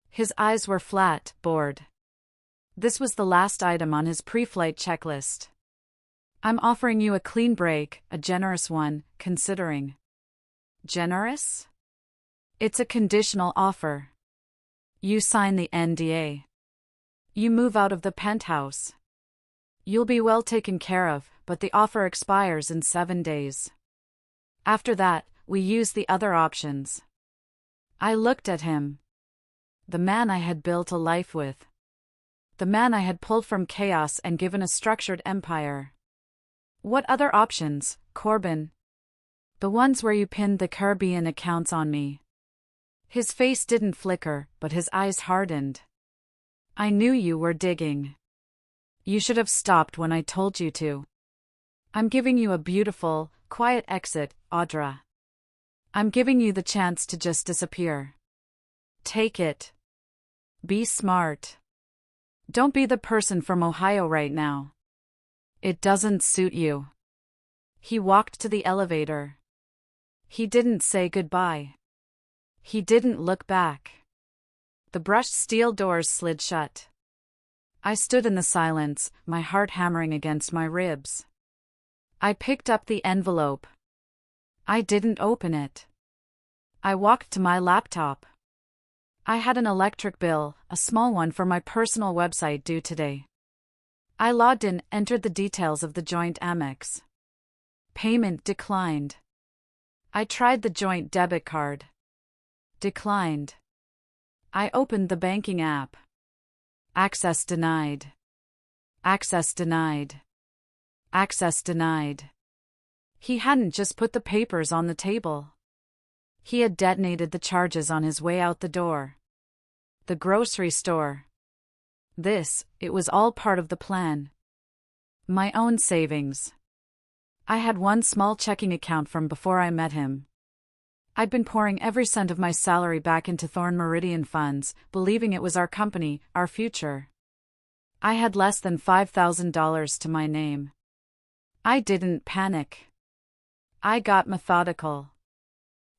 His eyes were flat, bored. This was the last item on his pre-flight checklist. I'm offering you a clean break, a generous one, considering. Generous? It's a conditional offer. You sign the NDA. You move out of the penthouse. You'll be well taken care of, but the offer expires in 7 days. After that, we use the other options. I looked at him. The man I had built a life with. The man I had pulled from chaos and given a structured empire. What other options, Corbin? The ones where you pinned the Caribbean accounts on me. His face didn't flicker, but his eyes hardened. I knew you were digging. You should have stopped when I told you to. I'm giving you a beautiful, quiet exit, AUDRA. I'm giving you the chance to just disappear. Take it. Be smart. Don't be the person from Ohio right now. It doesn't suit you. He walked to the elevator. He didn't say goodbye. He didn't look back. The brushed steel doors slid shut. I stood in the silence, my heart hammering against my ribs. I picked up the envelope. I didn't open it. I walked to my laptop. I had an electric bill, a small one for my personal website due today. I logged in, entered the details of the joint Amex. Payment declined. I tried the joint debit card. Declined. I opened the banking app. Access denied. Access denied. Access denied. He hadn't just put the papers on the table. He had detonated the charges on his way out the door. The grocery store. It was all part of the plan. My own savings. I had one small checking account from before I met him. I'd been pouring every cent of my salary back into Thorn Meridian funds, believing it was our company, our future. I had less than $5,000 to my name. I didn't panic. I got methodical.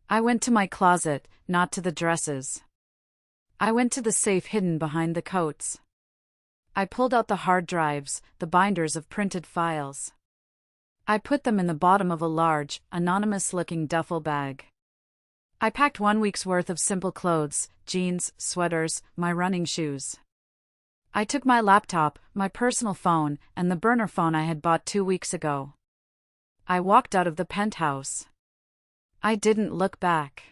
I went to my closet, not to the dresses. I went to the safe hidden behind the coats. I pulled out the hard drives, the binders of printed files. I put them in the bottom of a large, anonymous-looking duffel bag. I packed 1 week's worth of simple clothes, jeans, sweaters, my running shoes. I took my laptop, my personal phone, and the burner phone I had bought 2 weeks ago. I walked out of the penthouse. I didn't look back.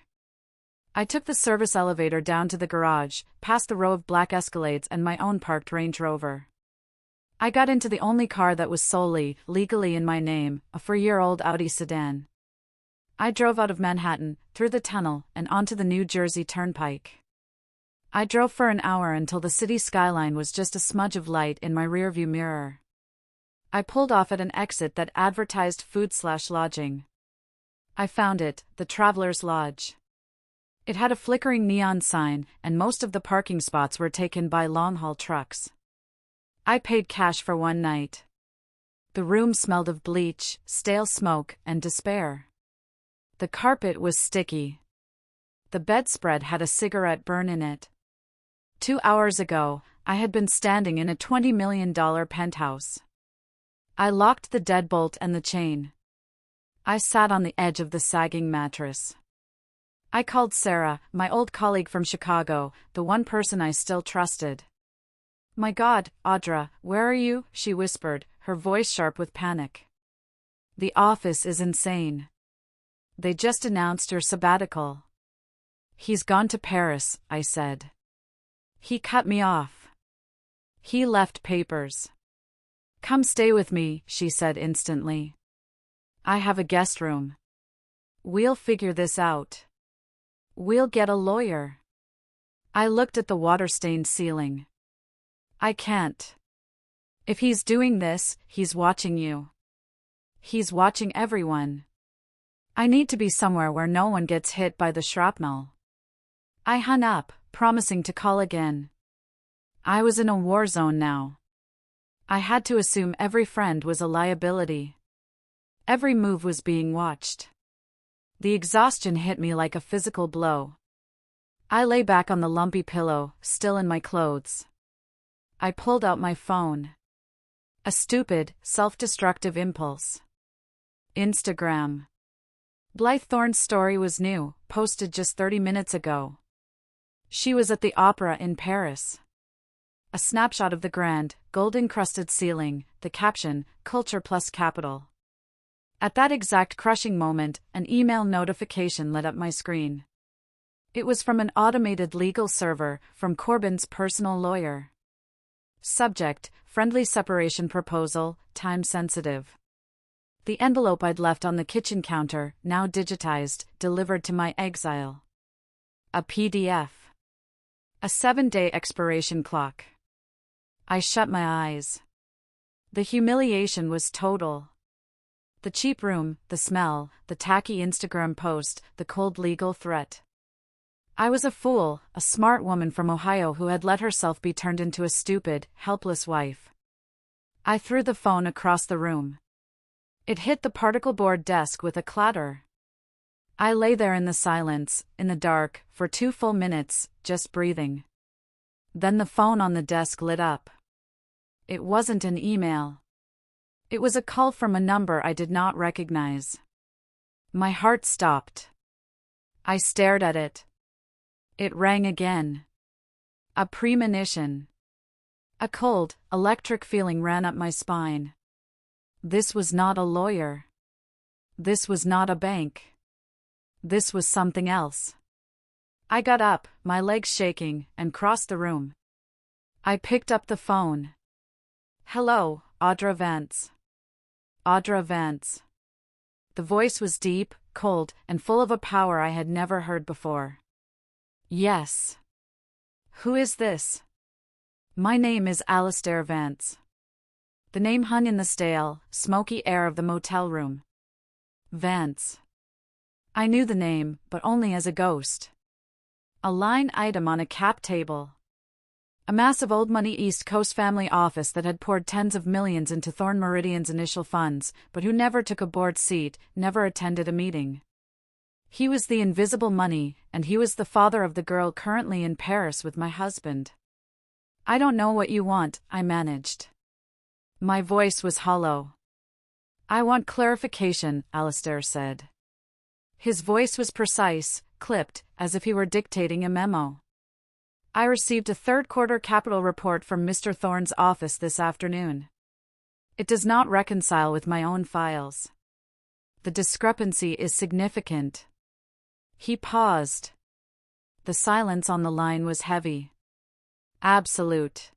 I took the service elevator down to the garage, past the row of black Escalades and my own parked Range Rover. I got into the only car that was solely, legally in my name, a 4-year-old Audi sedan. I drove out of Manhattan, through the tunnel, and onto the New Jersey Turnpike. I drove for an hour until the city skyline was just a smudge of light in my rearview mirror. I pulled off at an exit that advertised food/lodging. I found it, the Traveler's Lodge. It had a flickering neon sign, and most of the parking spots were taken by long-haul trucks. I paid cash for 1 night. The room smelled of bleach, stale smoke, and despair. The carpet was sticky. The bedspread had a cigarette burn in it. 2 hours ago, I had been standing in a $20 million penthouse. I locked the deadbolt and the chain. I sat on the edge of the sagging mattress. I called Sarah, my old colleague from Chicago, the one person I still trusted. "My God, Audra, where are you?" she whispered, her voice sharp with panic. "The office is insane. They just announced your sabbatical." "He's gone to Paris," I said. He cut me off. He left papers. Come stay with me, she said instantly. I have a guest room. We'll figure this out. We'll get a lawyer. I looked at the water-stained ceiling. I can't. If he's doing this, he's watching you. He's watching everyone. I need to be somewhere where no one gets hit by the shrapnel. I hung up, promising to call again. I was in a war zone now. I had to assume every friend was a liability. Every move was being watched. The exhaustion hit me like a physical blow. I lay back on the lumpy pillow, still in my clothes. I pulled out my phone. A stupid, self-destructive impulse. Instagram. Blythe Thorne's story was new, posted just 30 minutes ago. She was at the opera in Paris. A snapshot of the grand, gold-encrusted ceiling, the caption, Culture plus Capital. At that exact crushing moment, an email notification lit up my screen. It was from an automated legal server, from Corbyn's personal lawyer. Subject, friendly separation proposal, time-sensitive. The envelope I'd left on the kitchen counter, now digitized, delivered to my exile. A PDF. A 7-day expiration clock. I shut my eyes. The humiliation was total. The cheap room, the smell, the tacky Instagram post, the cold legal threat. I was a fool, a smart woman from Ohio who had let herself be turned into a stupid, helpless wife. I threw the phone across the room. It hit the particle board desk with a clatter. I lay there in the silence, in the dark, for 2 full minutes, just breathing. Then the phone on the desk lit up. It wasn't an email. It was a call from a number I did not recognize. My heart stopped. I stared at it. It rang again. A premonition. A cold, electric feeling ran up my spine. This was not a lawyer. This was not a bank. This was something else. I got up, my legs shaking, and crossed the room. I picked up the phone. Hello, AUDRA VANCE. AUDRA VANCE. The voice was deep, cold, and full of a power I had never heard before. Yes. Who is this? My name is ALISTAIR VANCE. The name hung in the stale, smoky air of the motel room. Vance. I knew the name, but only as a ghost. A line item on a cap table. A massive old money East Coast family office that had poured tens of millions into Thorne Meridian's initial funds, but who never took a board seat, never attended a meeting. He was the invisible money, and he was the father of the girl currently in Paris with my husband. I don't know what you want, I managed. My voice was hollow. I want clarification, ALISTAIR said. His voice was precise, clipped, as if he were dictating a memo. I received a third-quarter capital report from Mr. Thorne's office this afternoon. It does not reconcile with my own files. The discrepancy is significant. He paused. The silence on the line was heavy. Absolute.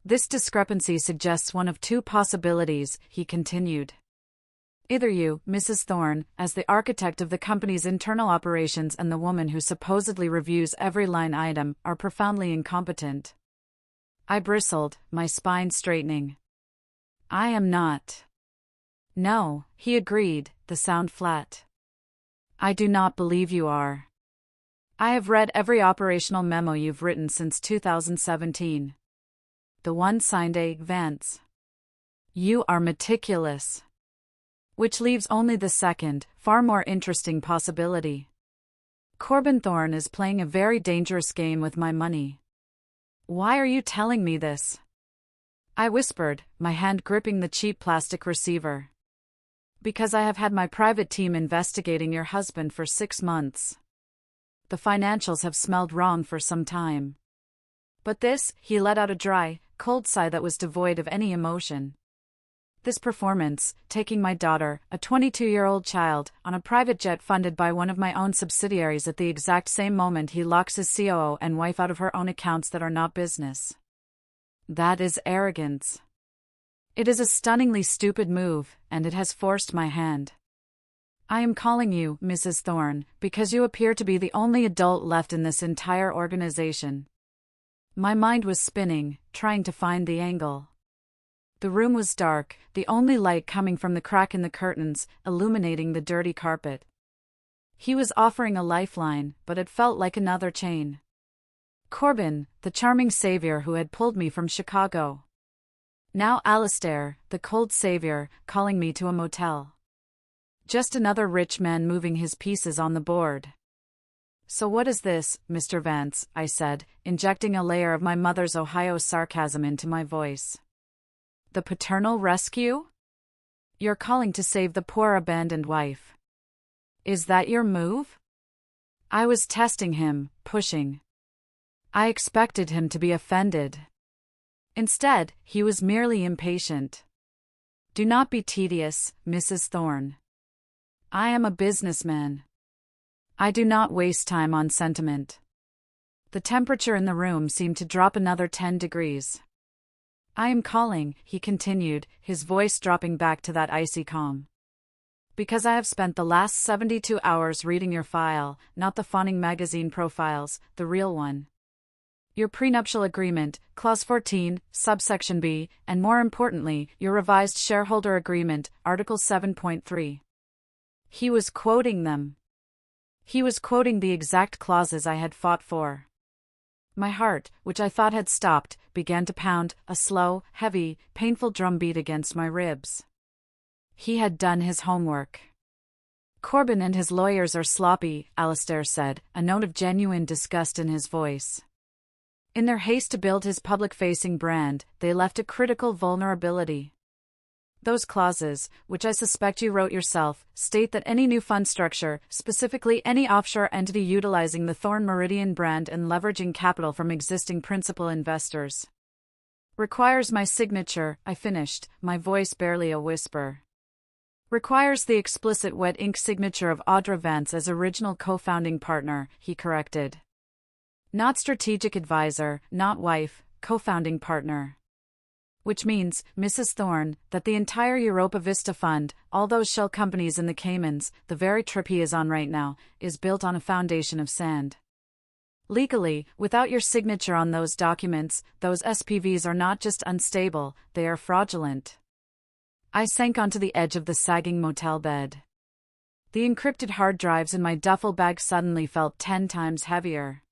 This discrepancy suggests one of 2 possibilities, he continued. Either you, Mrs. Thorne, as the architect of the company's internal operations and the woman who supposedly reviews every line item, are profoundly incompetent. I bristled, my spine straightening. I am not. No, he agreed, the sound flat. I do not believe you are. I have read every operational memo you've written since 2017. The one signed A. Vance. You are meticulous. Which leaves only the second, far more interesting possibility. Corbyn Thorne is playing a very dangerous game with my money. Why are you telling me this? I whispered, my hand gripping the cheap plastic receiver. Because I have had my private team investigating your husband for 6 months. The financials have smelled wrong for some time. But this, he let out a dry, cold sigh that was devoid of any emotion. This performance, taking my daughter, a 22-year-old child, on a private jet funded by one of my own subsidiaries at the exact same moment he locks his COO and wife out of her own accounts that are not business. That is arrogance. It is a stunningly stupid move, and it has forced my hand. I am calling you, Mrs. Thorne, because you appear to be the only adult left in this entire organization. My mind was spinning, trying to find the angle. The room was dark, the only light coming from the crack in the curtains, illuminating the dirty carpet. He was offering a lifeline, but it felt like another chain. Corbin, the charming savior who had pulled me from Chicago. Now ALISTAIR, the cold savior, calling me to a motel. Just another rich man moving his pieces on the board. So what is this, Mr. Vance? I said, injecting a layer of my mother's Ohio sarcasm into my voice. The paternal rescue? You're calling to save the poor abandoned wife. Is that your move? I was testing him, pushing. I expected him to be offended. Instead, he was merely impatient. Do not be tedious, Mrs. Thorne. I am a businessman. I do not waste time on sentiment. The temperature in the room seemed to drop another 10 degrees. I am calling, he continued, his voice dropping back to that icy calm. Because I have spent the last 72 hours reading your file, not the fawning magazine profiles, the real one. Your prenuptial agreement, Clause 14, subsection B, and more importantly, your revised shareholder agreement, Article 7.3. He was quoting them. He was quoting the exact clauses I had fought for. My heart, which I thought had stopped, began to pound, a slow, heavy, painful drumbeat against my ribs. He had done his homework. Corbin and his lawyers are sloppy, ALISTAIR said, a note of genuine disgust in his voice. In their haste to build his public-facing brand, they left a critical vulnerability. Those clauses, which I suspect you wrote yourself, state that any new fund structure, specifically any offshore entity utilizing the Thorne Meridian brand and leveraging capital from existing principal investors, requires my signature, I finished, my voice barely a whisper. Requires the explicit wet ink signature of AUDRA VANCE as original co-founding partner, he corrected. Not strategic advisor, not wife, co-founding partner. Which means, Mrs. Thorne, that the entire Europa Vista Fund, all those shell companies in the Caymans, the very trip he is on right now, is built on a foundation of sand. Legally, without your signature on those documents, those SPVs are not just unstable, they are fraudulent. I sank onto the edge of the sagging motel bed. The encrypted hard drives in my duffel bag suddenly felt 10 times heavier.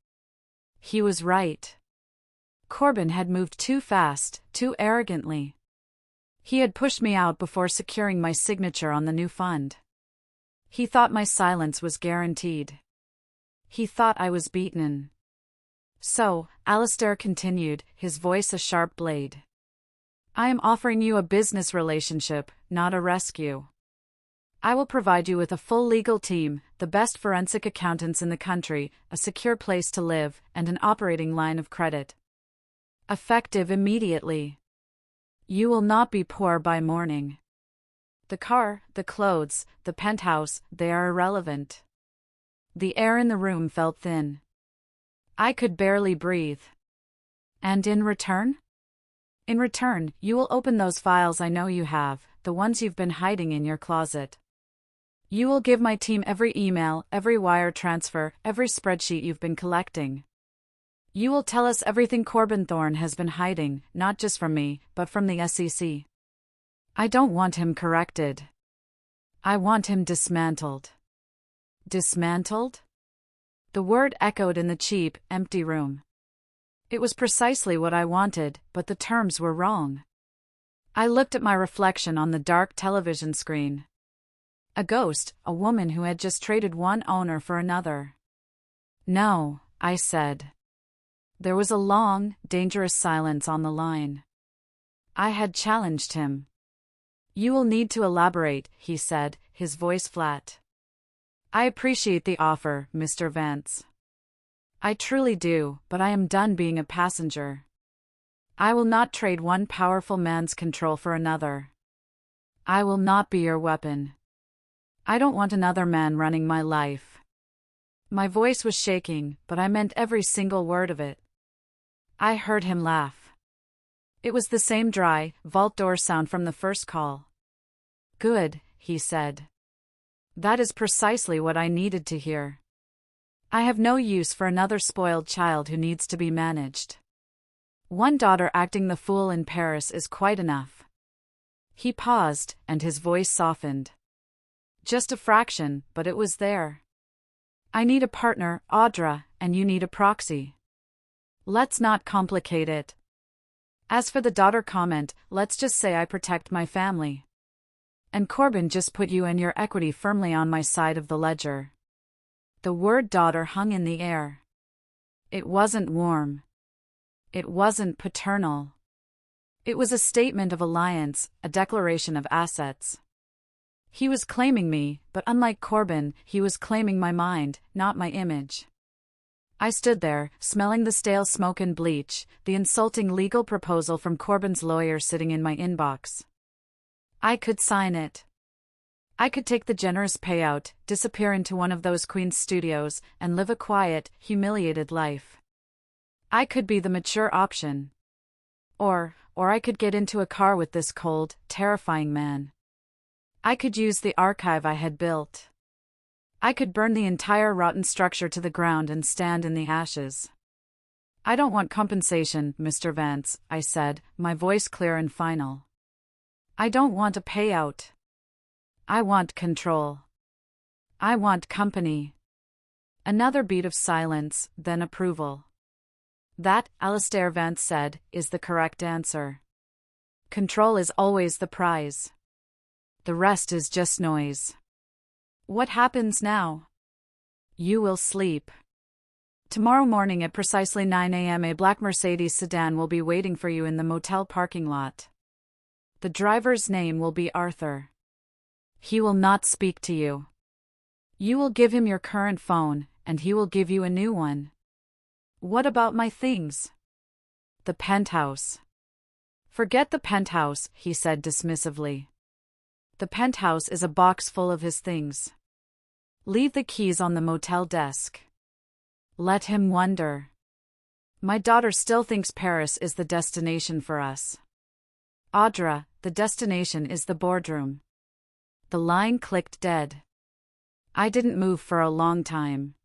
He was right. Corbin had moved too fast, too arrogantly. He had pushed me out before securing my signature on the new fund. He thought my silence was guaranteed. He thought I was beaten. So, ALISTAIR continued, his voice a sharp blade. I am offering you a business relationship, not a rescue. I will provide you with a full legal team, the best forensic accountants in the country, a secure place to live, and an operating line of credit. Effective immediately. You will not be poor by morning. The car, the clothes, the penthouse, they are irrelevant. The air in the room felt thin. I could barely breathe. And in return? In return, you will open those files I know you have, the ones you've been hiding in your closet. You will give my team every email, every wire transfer, every spreadsheet you've been collecting. You will tell us everything Corbin Thorne has been hiding, not just from me, but from the SEC. I don't want him corrected. I want him dismantled. Dismantled? The word echoed in the cheap, empty room. It was precisely what I wanted, but the terms were wrong. I looked at my reflection on the dark television screen. A ghost, a woman who had just traded one owner for another. No, I said. There was a long, dangerous silence on the line. I had challenged him. You will need to elaborate, he said, his voice flat. I appreciate the offer, Mr. Vance. I truly do, but I am done being a passenger. I will not trade one powerful man's control for another. I will not be your weapon. I don't want another man running my life. My voice was shaking, but I meant every single word of it. I heard him laugh. It was the same dry, vault door sound from the first call. "Good," he said. "That is precisely what I needed to hear. I have no use for another spoiled child who needs to be managed. One daughter acting the fool in Paris is quite enough." He paused, and his voice softened. "Just a fraction, but it was there. I need a partner, AUDRA, and you need a proxy. Let's not complicate it. As for the daughter comment, let's just say I protect my family. And Corbin just put you and your equity firmly on my side of the ledger." The word daughter hung in the air. It wasn't warm. It wasn't paternal. It was a statement of alliance, a declaration of assets. He was claiming me, but unlike Corbin, he was claiming my mind, not my image. I stood there, smelling the stale smoke and bleach, the insulting legal proposal from Corbin's lawyer sitting in my inbox. I could sign it. I could take the generous payout, disappear into one of those Queen's studios, and live a quiet, humiliated life. I could be the mature option. Or I could get into a car with this cold, terrifying man. I could use the archive I had built. I could burn the entire rotten structure to the ground and stand in the ashes. "I don't want compensation, Mr. Vance," I said, my voice clear and final. "I don't want a payout. I want control. I want company." Another beat of silence, then approval. "That," ALISTAIR Vance said, "is the correct answer. Control is always the prize. The rest is just noise." "What happens now?" "You will sleep. Tomorrow morning at precisely 9 a.m. a black Mercedes sedan will be waiting for you in the motel parking lot. The driver's name will be Arthur. He will not speak to you. You will give him your current phone, and he will give you a new one." "What about my things?" "The penthouse." "Forget the penthouse," he said dismissively. "The penthouse is a box full of his things. Leave the keys on the motel desk. Let him wonder. My daughter still thinks Paris is the destination for us. AUDRA, the destination is the boardroom." The line clicked dead. I didn't move for a long time.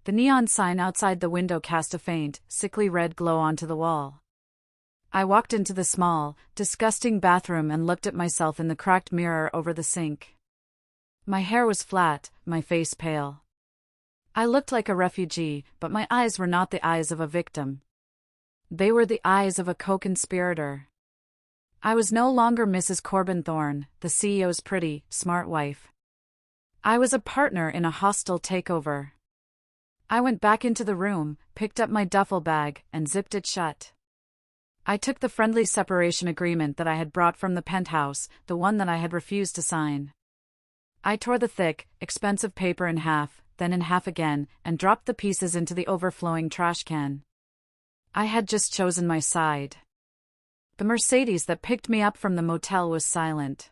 The neon sign outside the window cast a faint, sickly red glow onto the wall. I walked into the small, disgusting bathroom and looked at myself in the cracked mirror over the sink. My hair was flat, my face pale. I looked like a refugee, but my eyes were not the eyes of a victim. They were the eyes of a co-conspirator. I was no longer Mrs. Corbin Thorne, the CEO's pretty, smart wife. I was a partner in a hostile takeover. I went back into the room, picked up my duffel bag, and zipped it shut. I took the friendly separation agreement that I had brought from the penthouse, the one that I had refused to sign. I tore the thick, expensive paper in half, then in half again, and dropped the pieces into the overflowing trash can. I had just chosen my side. The Mercedes that picked me up from the motel was silent.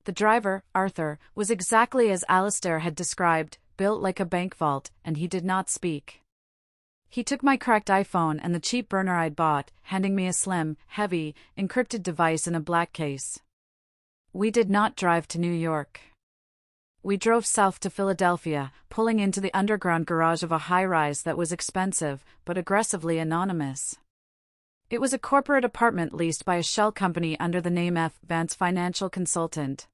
The driver, Arthur, was exactly as ALISTAIR had described, built like a bank vault, and he did not speak. He took my cracked iPhone and the cheap burner I'd bought, handing me a slim, heavy, encrypted device in a black case. We did not drive to New York. We drove south to Philadelphia, pulling into the underground garage of a high-rise that was expensive, but aggressively anonymous. It was a corporate apartment leased by a shell company under the name VANCE Financial Consultant.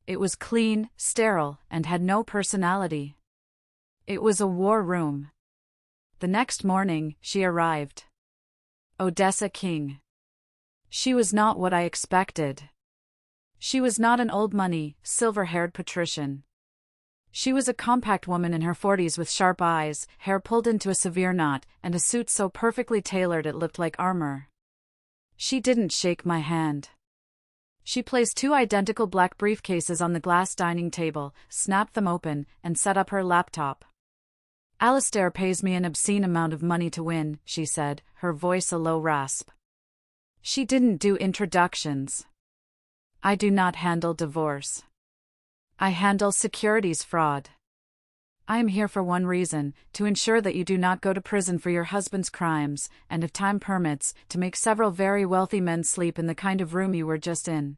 It was clean, sterile, and had no personality. It was a war room. The next morning, she arrived. Odessa King. She was not what I expected. She was not an old-money, silver-haired patrician. She was a compact woman in her 40s with sharp eyes, hair pulled into a severe knot, and a suit so perfectly tailored it looked like armor. She didn't shake my hand. She placed 2 identical black briefcases on the glass dining table, snapped them open, and set up her laptop. "ALISTAIR pays me an obscene amount of money to win," she said, her voice a low rasp. She didn't do introductions. I do not handle divorce. I handle securities fraud. I am here for one reason, to ensure that you do not go to prison for your husband's crimes, and if time permits, to make several very wealthy men sleep in the kind of room you were just in.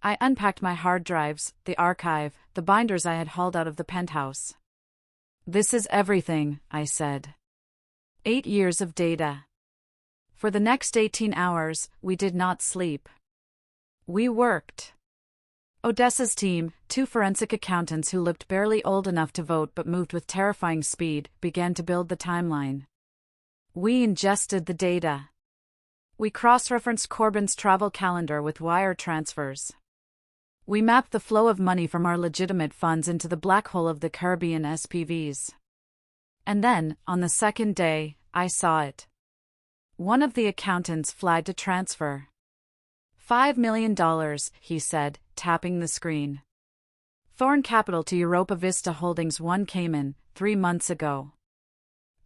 I unpacked my hard drives, the archive, the binders I had hauled out of the penthouse. This is everything, I said. 8 years of data. For the next 18 hours, we did not sleep. We worked. Odessa's team, 2 forensic accountants who looked barely old enough to vote but moved with terrifying speed, began to build the timeline. We ingested the data. We cross-referenced Corbin's travel calendar with wire transfers. We mapped the flow of money from our legitimate funds into the black hole of the Caribbean SPVs. And then, on the second day, I saw it. One of the accountants flagged a transfer. $5 million, he said, tapping the screen. Thorn Capital to Europa Vista Holdings 1 Cayman, 3 months ago.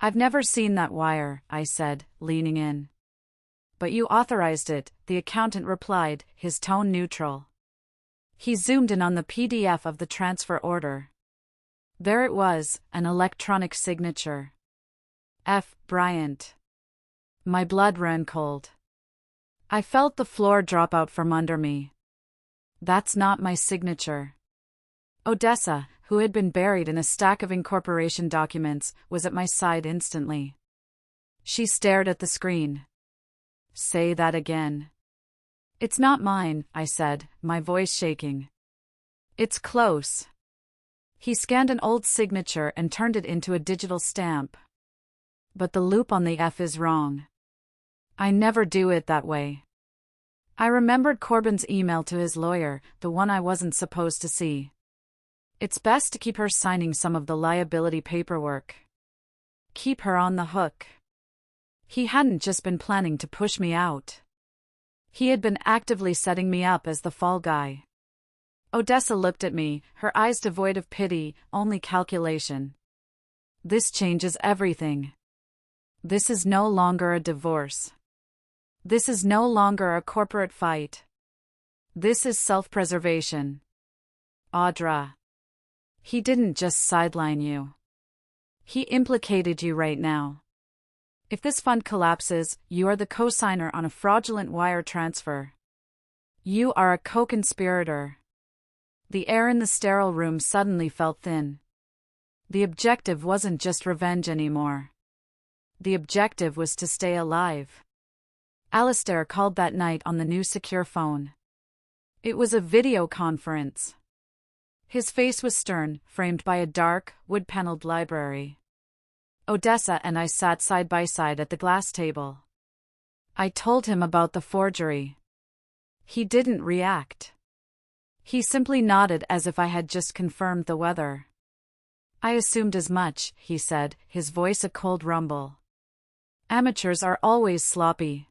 I've never seen that wire, I said, leaning in. But you authorized it, the accountant replied, his tone neutral. He zoomed in on the PDF of the transfer order. There it was, an electronic signature. F. Bryant. My blood ran cold. I felt the floor drop out from under me. That's not my signature. Odessa, who had been buried in a stack of incorporation documents, was at my side instantly. She stared at the screen. Say that again. It's not mine, I said, my voice shaking. It's close. He scanned an old signature and turned it into a digital stamp. But the loop on the F is wrong. I never do it that way. I remembered Corbin's email to his lawyer, the one I wasn't supposed to see. It's best to keep her signing some of the liability paperwork. Keep her on the hook. He hadn't just been planning to push me out. He had been actively setting me up as the fall guy. Odessa looked at me, her eyes devoid of pity, only calculation. This changes everything. This is no longer a divorce. This is no longer a corporate fight. This is self-preservation. AUDRA. He didn't just sideline you. He implicated you right now. If this fund collapses, you are the co-signer on a fraudulent wire transfer. You are a co-conspirator. The air in the sterile room suddenly felt thin. The objective wasn't just revenge anymore. The objective was to stay alive. ALISTAIR called that night on the new secure phone. It was a video conference. His face was stern, framed by a dark, wood-paneled library. Odessa and I sat side by side at the glass table. I told him about the forgery. He didn't react. He simply nodded as if I had just confirmed the weather. I assumed as much, he said, his voice a cold rumble. Amateurs are always sloppy.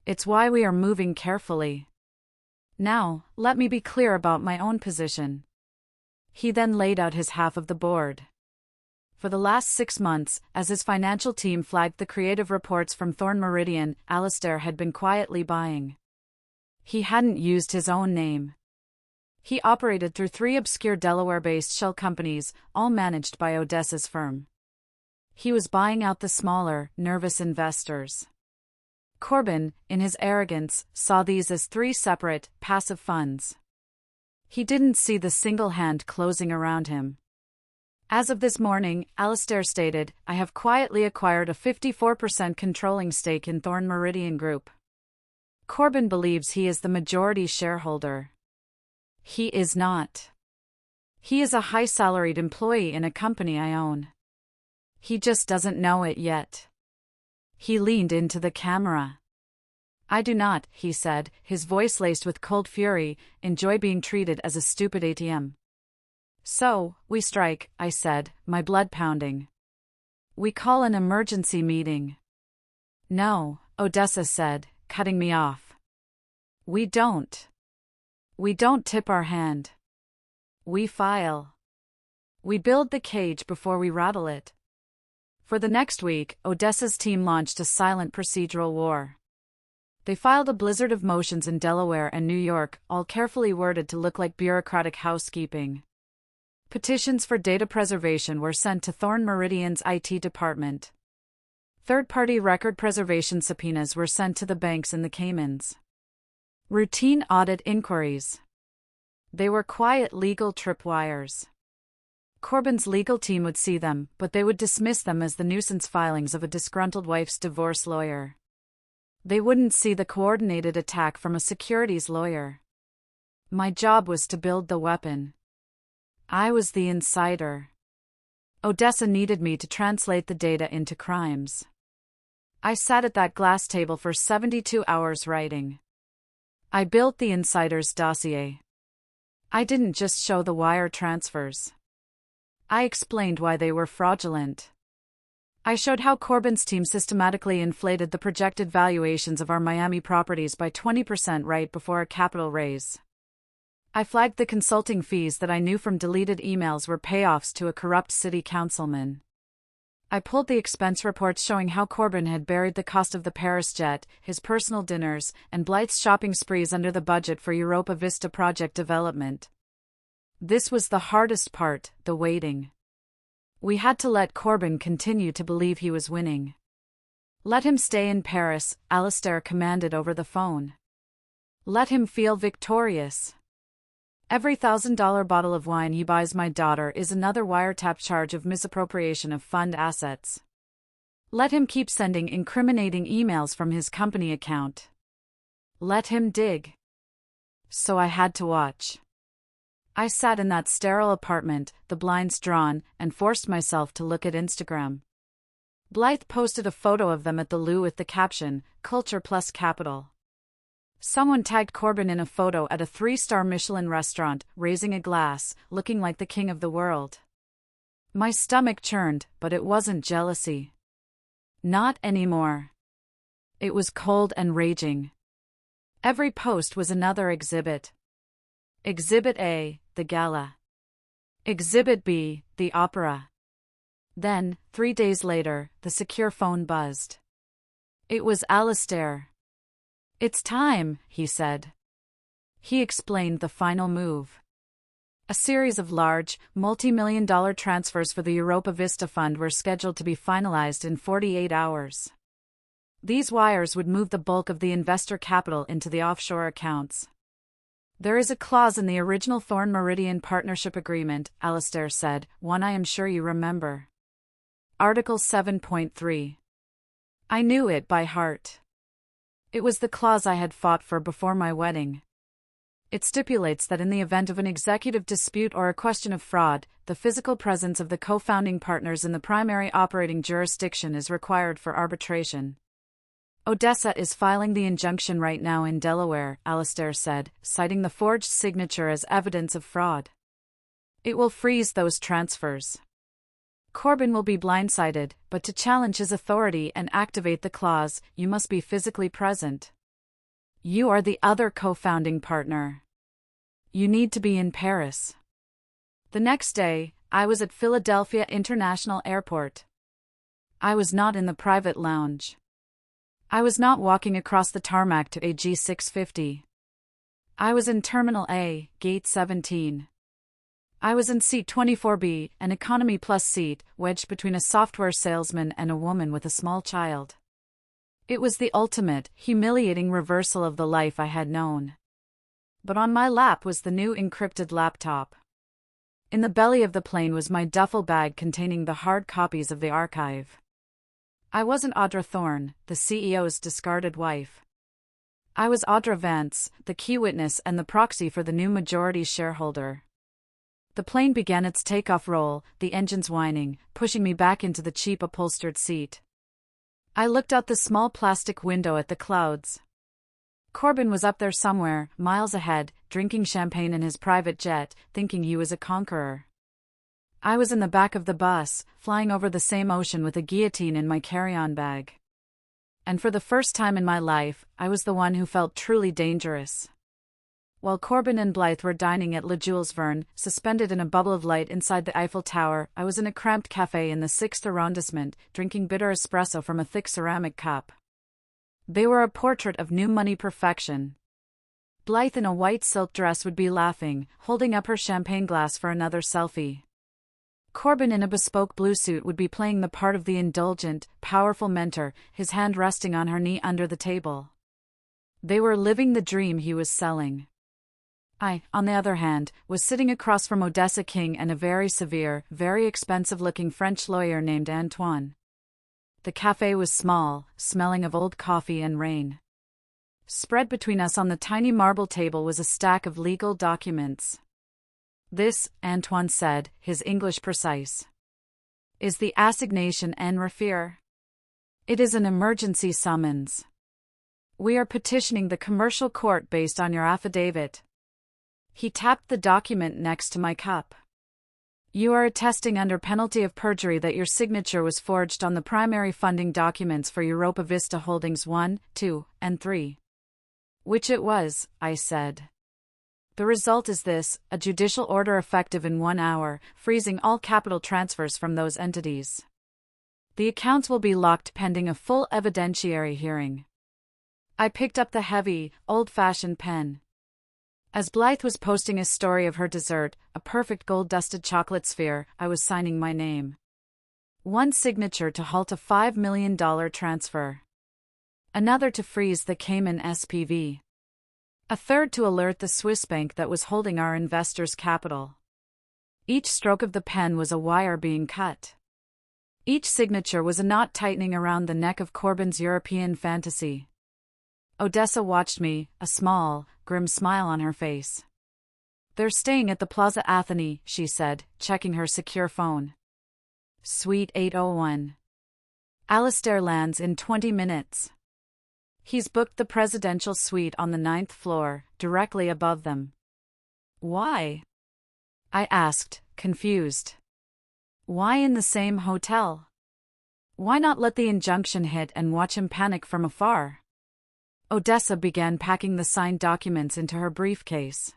It's why we are moving carefully. Now, let me be clear about my own position. He then laid out his half of the board. For the last 6 months, as his financial team flagged the creative reports from Thorn Meridian, ALISTAIR had been quietly buying. He hadn't used his own name. He operated through 3 obscure Delaware-based shell companies, all managed by Odessa's firm. He was buying out the smaller, nervous investors. Corbin, in his arrogance, saw these as 3 separate, passive funds. He didn't see the single hand closing around him. As of this morning, ALISTAIR stated, I have quietly acquired a 54% controlling stake in Thorn Meridian Group. Corbin believes he is the majority shareholder. He is not. He is a high-salaried employee in a company I own. He just doesn't know it yet. He leaned into the camera. I do not, he said, his voice laced with cold fury, enjoy being treated as a stupid ATM. So, we strike, I said, my blood pounding. We call an emergency meeting. No, Odessa said, cutting me off. We don't. We don't tip our hand. We file. We build the cage before we rattle it. For the next week, Odessa's team launched a silent procedural war. They filed a blizzard of motions in Delaware and New York, all carefully worded to look like bureaucratic housekeeping. Petitions for data preservation were sent to Thorn Meridian's IT department. Third-party record preservation subpoenas were sent to the banks in the Caymans. Routine audit inquiries. They were quiet legal tripwires. Corbyn's legal team would see them, but they would dismiss them as the nuisance filings of a disgruntled wife's divorce lawyer. They wouldn't see the coordinated attack from a securities lawyer. My job was to build the weapon. I was the insider. Odessa needed me to translate the data into crimes. I sat at that glass table for 72 hours writing. I built the insider's dossier. I didn't just show the wire transfers. I explained why they were fraudulent. I showed how Corbyn's team systematically inflated the projected valuations of our Miami properties by 20% right before a capital raise. I flagged the consulting fees that I knew from deleted emails were payoffs to a corrupt city councilman. I pulled the expense reports showing how Corbyn had buried the cost of the Paris jet, his personal dinners, and Blythe's shopping sprees under the budget for Europa Vista project development. This was the hardest part, the waiting. We had to let Corbyn continue to believe he was winning. Let him stay in Paris, ALISTAIR commanded over the phone. Let him feel victorious. Every $1,000 bottle of wine he buys my daughter is another wiretap charge of misappropriation of fund assets. Let him keep sending incriminating emails from his company account. Let him dig. So I had to watch. I sat in that sterile apartment, the blinds drawn, and forced myself to look at Instagram. Blythe posted a photo of them at the loo with the caption, "Culture plus Capital." Someone tagged Corbyn in a photo at a 3-star Michelin restaurant, raising a glass, looking like the king of the world. My stomach churned, but it wasn't jealousy. Not anymore. It was cold and raging. Every post was another exhibit. Exhibit A, the gala. Exhibit B, the opera. Then, 3 days later, the secure phone buzzed. It was ALISTAIR. "It's time," he said. He explained the final move. A series of large, multi-million-dollar transfers for the Europa Vista Fund were scheduled to be finalized in 48 hours. These wires would move the bulk of the investor capital into the offshore accounts. "There is a clause in the original Thorn Meridian Partnership Agreement," ALISTAIR said, "one I am sure you remember. Article 7.3. I knew it by heart. It was the clause I had fought for before my wedding. It stipulates that in the event of an executive dispute or a question of fraud, the physical presence of the co-founding partners in the primary operating jurisdiction is required for arbitration. Odessa is filing the injunction right now in Delaware," ALISTAIR said, citing the forged signature as evidence of fraud. "It will freeze those transfers. Corbyn will be blindsided, but to challenge his authority and activate the clause, you must be physically present. You are the other co-founding partner. You need to be in Paris." The next day, I was at Philadelphia International Airport. I was not in the private lounge. I was not walking across the tarmac to a G650. I was in Terminal A, Gate 17. I was in Seat 24B, an Economy Plus seat, wedged between a software salesman and a woman with a small child. It was the ultimate, humiliating reversal of the life I had known. But on my lap was the new encrypted laptop. In the belly of the plane was my duffel bag containing the hard copies of the archive. I wasn't AUDRA Thorne, the CEO's discarded wife. I was AUDRA VANCE, the key witness and the proxy for the new majority shareholder. The plane began its takeoff roll, the engines whining, pushing me back into the cheap upholstered seat. I looked out the small plastic window at the clouds. Corbyn was up there somewhere, miles ahead, drinking champagne in his private jet, thinking he was a conqueror. I was in the back of the bus, flying over the same ocean with a guillotine in my carry-on bag. And for the first time in my life, I was the one who felt truly dangerous. While Corbyn and Blythe were dining at Le Jules Verne, suspended in a bubble of light inside the Eiffel Tower, I was in a cramped café in the 6th arrondissement, drinking bitter espresso from a thick ceramic cup. They were a portrait of new money perfection. Blythe in a white silk dress would be laughing, holding up her champagne glass for another selfie. Corbin in a bespoke blue suit would be playing the part of the indulgent, powerful mentor, his hand resting on her knee under the table. They were living the dream he was selling. I, on the other hand, was sitting across from Odessa King and a very severe, very expensive-looking French lawyer named Antoine. The café was small, smelling of old coffee and rain. Spread between us on the tiny marble table was a stack of legal documents. "This," Antoine said, his English precise, "is the assignation en refere. It is an emergency summons. We are petitioning the commercial court based on your affidavit." He tapped the document next to my cup. "You are attesting under penalty of perjury that your signature was forged on the primary funding documents for Europa Vista Holdings 1, 2, and 3. "Which it was," I said. "The result is this, a judicial order effective in 1 hour, freezing all capital transfers from those entities. The accounts will be locked pending a full evidentiary hearing." I picked up the heavy, old-fashioned pen. As Blythe was posting a story of her dessert, a perfect gold-dusted chocolate sphere, I was signing my name. One signature to halt a $5 million transfer. Another to freeze the Cayman SPV. A third to alert the Swiss bank that was holding our investors' capital. Each stroke of the pen was a wire being cut. Each signature was a knot tightening around the neck of Corbin's European fantasy. Odessa watched me, a small, grim smile on her face. "They're staying at the Plaza Athene," she said, checking her secure phone. "Suite 801. ALISTAIR lands in 20 minutes. He's booked the presidential suite on the 9th floor, directly above them." "Why?" I asked, confused. "Why in the same hotel? Why not let the injunction hit and watch him panic from afar?" Odessa began packing the signed documents into her briefcase.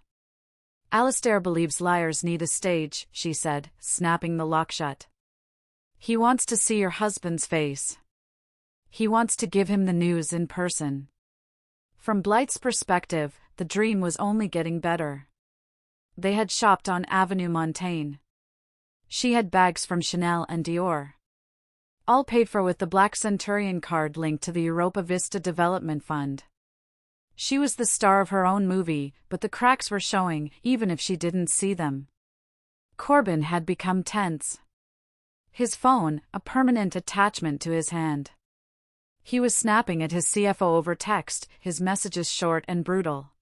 "Alistair believes liars need a stage," she said, snapping the lock shut. "He wants to see your husband's face. He wants to give him the news in person." From Blythe's perspective, the dream was only getting better. They had shopped on Avenue Montaigne. She had bags from Chanel and Dior. All paid for with the Black Centurion card linked to the Europa Vista Development Fund. She was the star of her own movie, but the cracks were showing, even if she didn't see them. Corbin had become tense. His phone, a permanent attachment to his hand. He was snapping at his CFO over text, his messages short and brutal.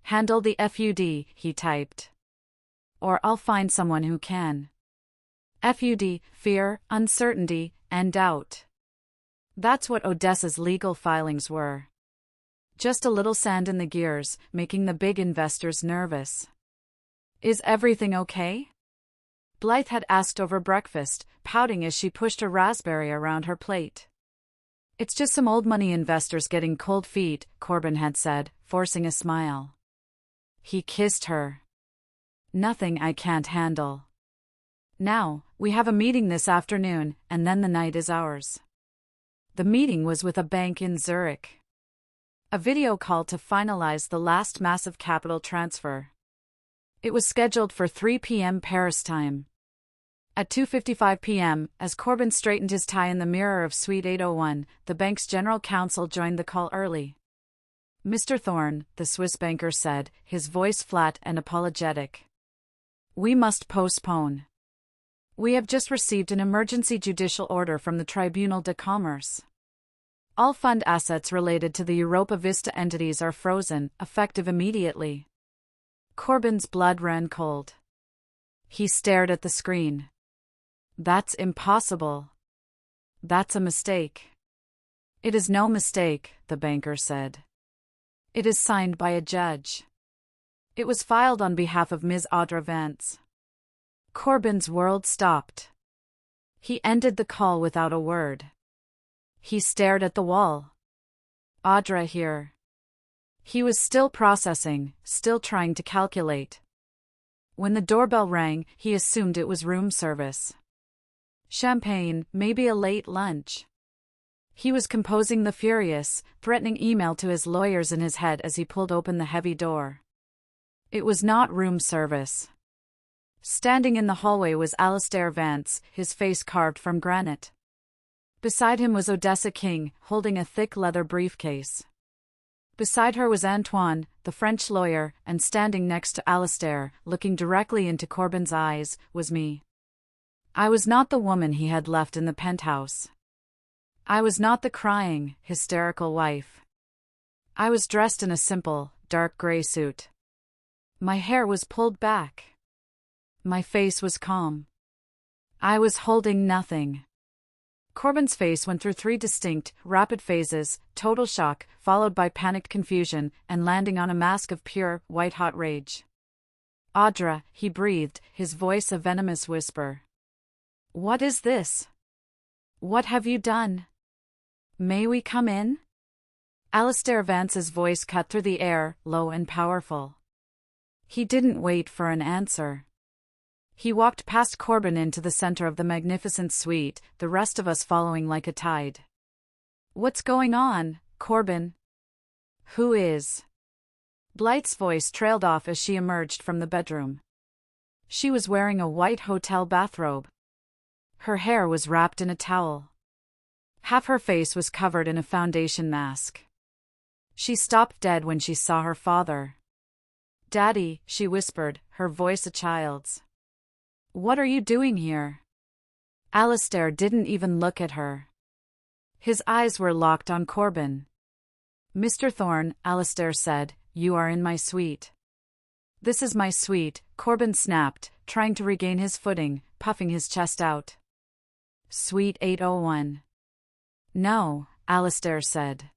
"Handle the FUD," he typed. "Or I'll find someone who can." FUD, fear, uncertainty, and doubt. That's what Odessa's legal filings were. Just a little sand in the gears, making the big investors nervous. "Is everything okay?" Blythe had asked over breakfast, pouting as she pushed a raspberry around her plate. "It's just some old money investors getting cold feet," Corbin had said, forcing a smile. He kissed her. "Nothing I can't handle. Now, we have a meeting this afternoon, and then the night is ours." The meeting was with a bank in Zurich. A video call to finalize the last massive capital transfer. It was scheduled for 3 p.m. Paris time. At 2:55 p.m., as Corbin straightened his tie in the mirror of Suite 801, the bank's general counsel joined the call early. "Mr. Thorne," the Swiss banker said, his voice flat and apologetic. "We must postpone. We have just received an emergency judicial order from the Tribunal de Commerce. All fund assets related to the Europa Vista entities are frozen, effective immediately." Corbin's blood ran cold. He stared at the screen. "That's impossible. That's a mistake." "It is no mistake," the banker said. "It is signed by a judge. It was filed on behalf of Ms. AUDRA VANCE." Corbin's world stopped. He ended the call without a word. He stared at the wall. "AUDRA here." He was still processing, still trying to calculate. When the doorbell rang, he assumed it was room service. Champagne, maybe a late lunch. He was composing the furious, threatening email to his lawyers in his head as he pulled open the heavy door. It was not room service. Standing in the hallway was ALISTAIR VANCE, his face carved from granite. Beside him was Odessa King, holding a thick leather briefcase. Beside her was Antoine, the French lawyer, and standing next to ALISTAIR, looking directly into Corbin's eyes, was me. I was not the woman he had left in the penthouse. I was not the crying, hysterical wife. I was dressed in a simple, dark gray suit. My hair was pulled back. My face was calm. I was holding nothing. Corbin's face went through 3 distinct, rapid phases: total shock, followed by panicked confusion, and landing on a mask of pure, white-hot rage. "Audra," he breathed, his voice a venomous whisper. "What is this? What have you done? May we come in?" ALISTAIR VANCE's voice cut through the air, low and powerful. He didn't wait for an answer. He walked past Corbin into the center of the magnificent suite, the rest of us following like a tide. "What's going on, Corbin?" "Who is?" Blythe's voice trailed off as she emerged from the bedroom. She was wearing a white hotel bathrobe. Her hair was wrapped in a towel. Half her face was covered in a foundation mask. She stopped dead when she saw her father. "Daddy," she whispered, her voice a child's. "What are you doing here?" ALISTAIR didn't even look at her. His eyes were locked on Corbin. "Mr. Thorne," ALISTAIR said, "you are in my suite." "This is my suite," Corbin snapped, trying to regain his footing, puffing his chest out. "Suite 801. "No," ALISTAIR said.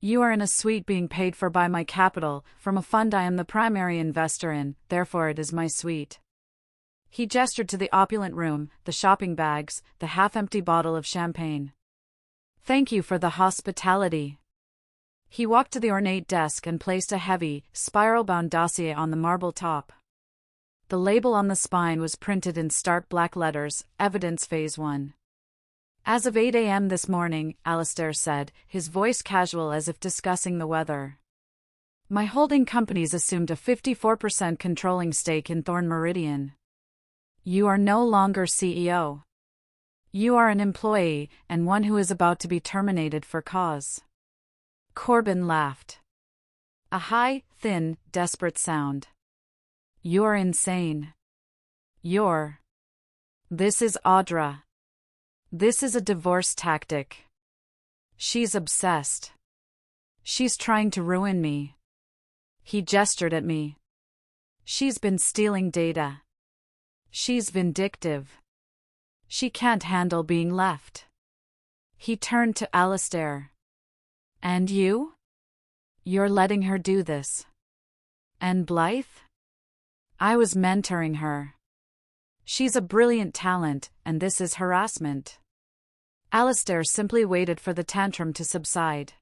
"You are in a suite being paid for by my capital, from a fund I am the primary investor in, therefore it is my suite." He gestured to the opulent room, the shopping bags, the half-empty bottle of champagne. "Thank you for the hospitality." He walked to the ornate desk and placed a heavy, spiral-bound dossier on the marble top. The label on the spine was printed in stark black letters, Evidence Phase 1. "As of 8 a.m. this morning," ALISTAIR said, his voice casual as if discussing the weather. "My holding companies assumed a 54% controlling stake in Thorne Meridian. You are no longer CEO. You are an employee, and one who is about to be terminated for cause." Corbin laughed. A high, thin, desperate sound. "You're insane. You're... This is AUDRA. This is a divorce tactic. She's obsessed. She's trying to ruin me." He gestured at me. "She's been stealing data. She's vindictive. She can't handle being left." He turned to ALISTAIR. "And you? You're letting her do this. And Blythe? I was mentoring her. She's a brilliant talent, and this is harassment." ALISTAIR simply waited for the tantrum to subside.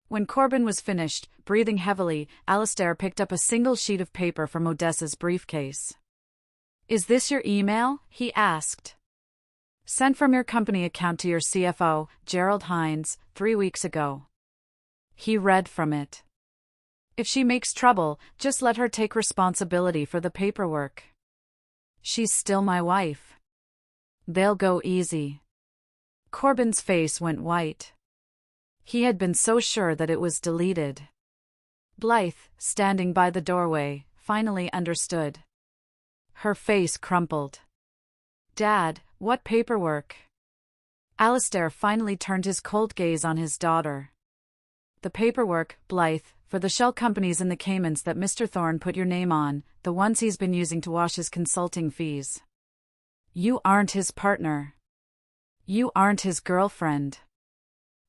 When Corbin was finished, breathing heavily, ALISTAIR picked up a single sheet of paper from Odessa's briefcase. "Is this your email?" he asked. "Sent from your company account to your CFO, Gerald Hines, 3 weeks ago." He read from it. "If she makes trouble, just let her take responsibility for the paperwork. She's still my wife. They'll go easy." Corbin's face went white. He had been so sure that it was deleted. Blythe, standing by the doorway, finally understood. Her face crumpled. "Dad, what paperwork?" ALISTAIR finally turned his cold gaze on his daughter. "The paperwork, Blythe, for the shell companies in the Caymans that Mr. Thorne put your name on, the ones he's been using to wash his consulting fees. You aren't his partner. You aren't his girlfriend.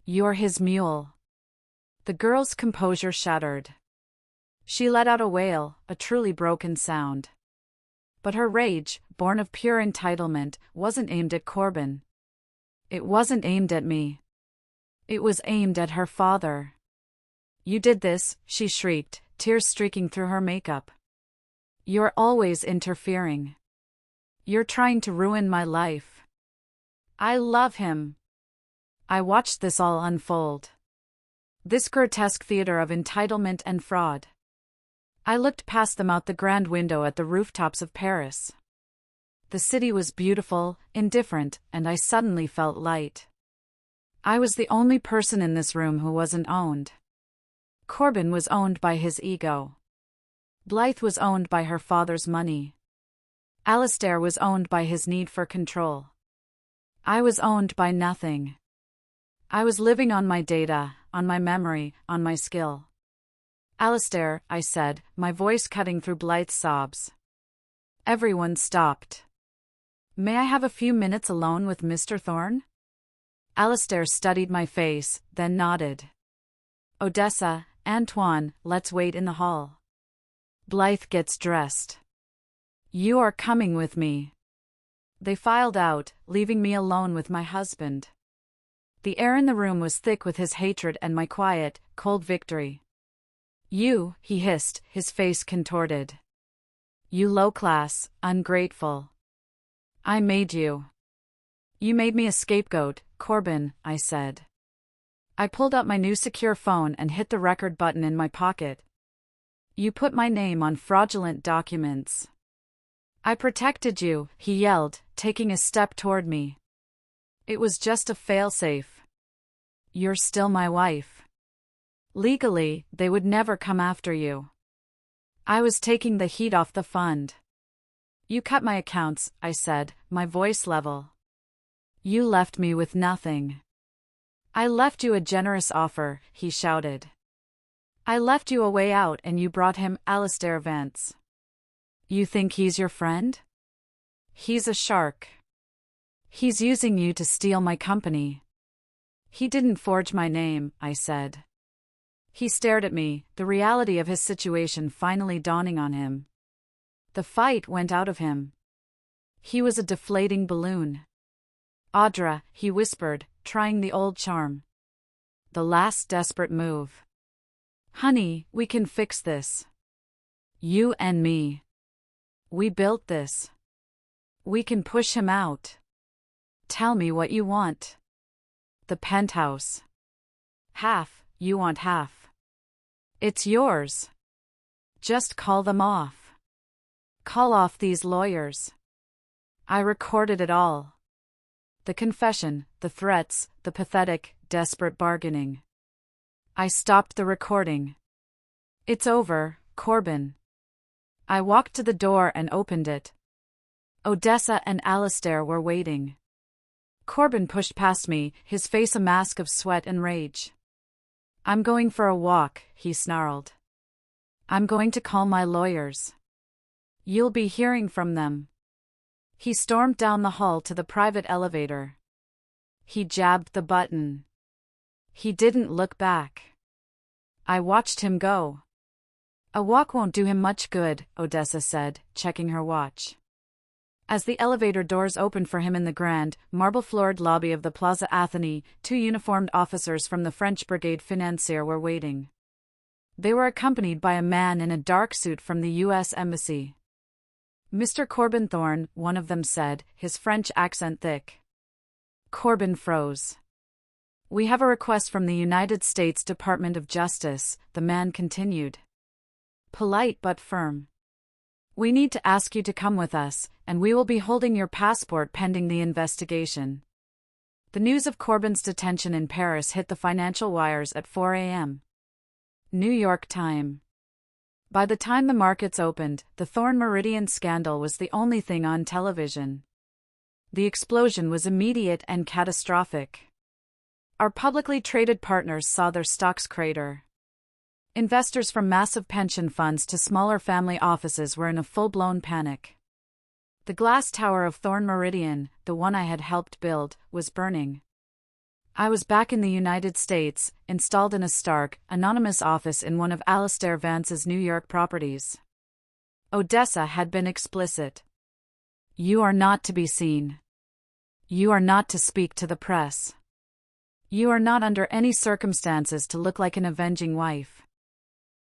You're his mule." The girl's composure shattered. She let out a wail, a truly broken sound. But her rage, born of pure entitlement, wasn't aimed at Corbin. It wasn't aimed at me. It was aimed at her father. "You did this," she shrieked, tears streaking through her makeup. "You're always interfering. You're trying to ruin my life. I love him. I watched this all unfold. This grotesque theater of entitlement and fraud. I looked past them out the grand window at the rooftops of Paris. The city was beautiful, indifferent, and I suddenly felt light. I was the only person in this room who wasn't owned. Corbin was owned by his ego. Blythe was owned by her father's money. ALISTAIR was owned by his need for control. I was owned by nothing. I was living on my data, on my memory, on my skill. ALISTAIR, I said, my voice cutting through Blythe's sobs. Everyone stopped. May I have a few minutes alone with Mr. Thorne? ALISTAIR studied my face, then nodded. Odessa, Antoine, let's wait in the hall. Blythe gets dressed. You are coming with me. They filed out, leaving me alone with my husband. The air in the room was thick with his hatred and my quiet, cold victory. You, he hissed, his face contorted. You low-class, ungrateful. I made you. You made me a scapegoat, Corbin, I said. I pulled out my new secure phone and hit the record button in my pocket. You put my name on fraudulent documents. I protected you, he yelled, taking a step toward me. It was just a failsafe. You're still my wife. Legally, they would never come after you. I was taking the heat off the fund. You cut my accounts, I said, my voice level. You left me with nothing. I left you a generous offer, he shouted. I left you a way out and you brought him ALISTAIR VANCE. You think he's your friend? He's a shark. He's using you to steal my company. He didn't forge my name, I said. He stared at me, the reality of his situation finally dawning on him. The fight went out of him. He was a deflating balloon. AUDRA, he whispered, trying the old charm. The last desperate move. Honey, we can fix this. You and me. We built this. We can push him out. Tell me what you want. The penthouse. Half, you want half. It's yours. Just call them off. Call off these lawyers. I recorded it all. The confession, the threats, the pathetic, desperate bargaining. I stopped the recording. It's over, Corbin. I walked to the door and opened it. Odessa and ALISTAIR were waiting. Corbin pushed past me, his face a mask of sweat and rage. I'm going for a walk, he snarled. I'm going to call my lawyers. You'll be hearing from them. He stormed down the hall to the private elevator. He jabbed the button. He didn't look back. I watched him go. A walk won't do him much good, Odessa said, checking her watch. As the elevator doors opened for him in the grand, marble-floored lobby of the Plaza Athénée, 2 uniformed officers from the French Brigade Financière were waiting. They were accompanied by a man in a dark suit from the U.S. Embassy. Mr. Corbin Thorne, one of them said, his French accent thick. Corbin froze. We have a request from the United States Department of Justice, the man continued. Polite but firm. We need to ask you to come with us, and we will be holding your passport pending the investigation. The news of Corbin's detention in Paris hit the financial wires at 4 a.m. New York time. By the time the markets opened, the Thorne Meridian scandal was the only thing on television. The explosion was immediate and catastrophic. Our publicly traded partners saw their stocks crater. Investors from massive pension funds to smaller family offices were in a full-blown panic. The glass tower of Thorne Meridian, the one I had helped build, was burning. I was back in the United States, installed in a stark, anonymous office in one of ALISTAIR Vance's New York properties. Odessa had been explicit. You are not to be seen. You are not to speak to the press. You are not under any circumstances to look like an avenging wife.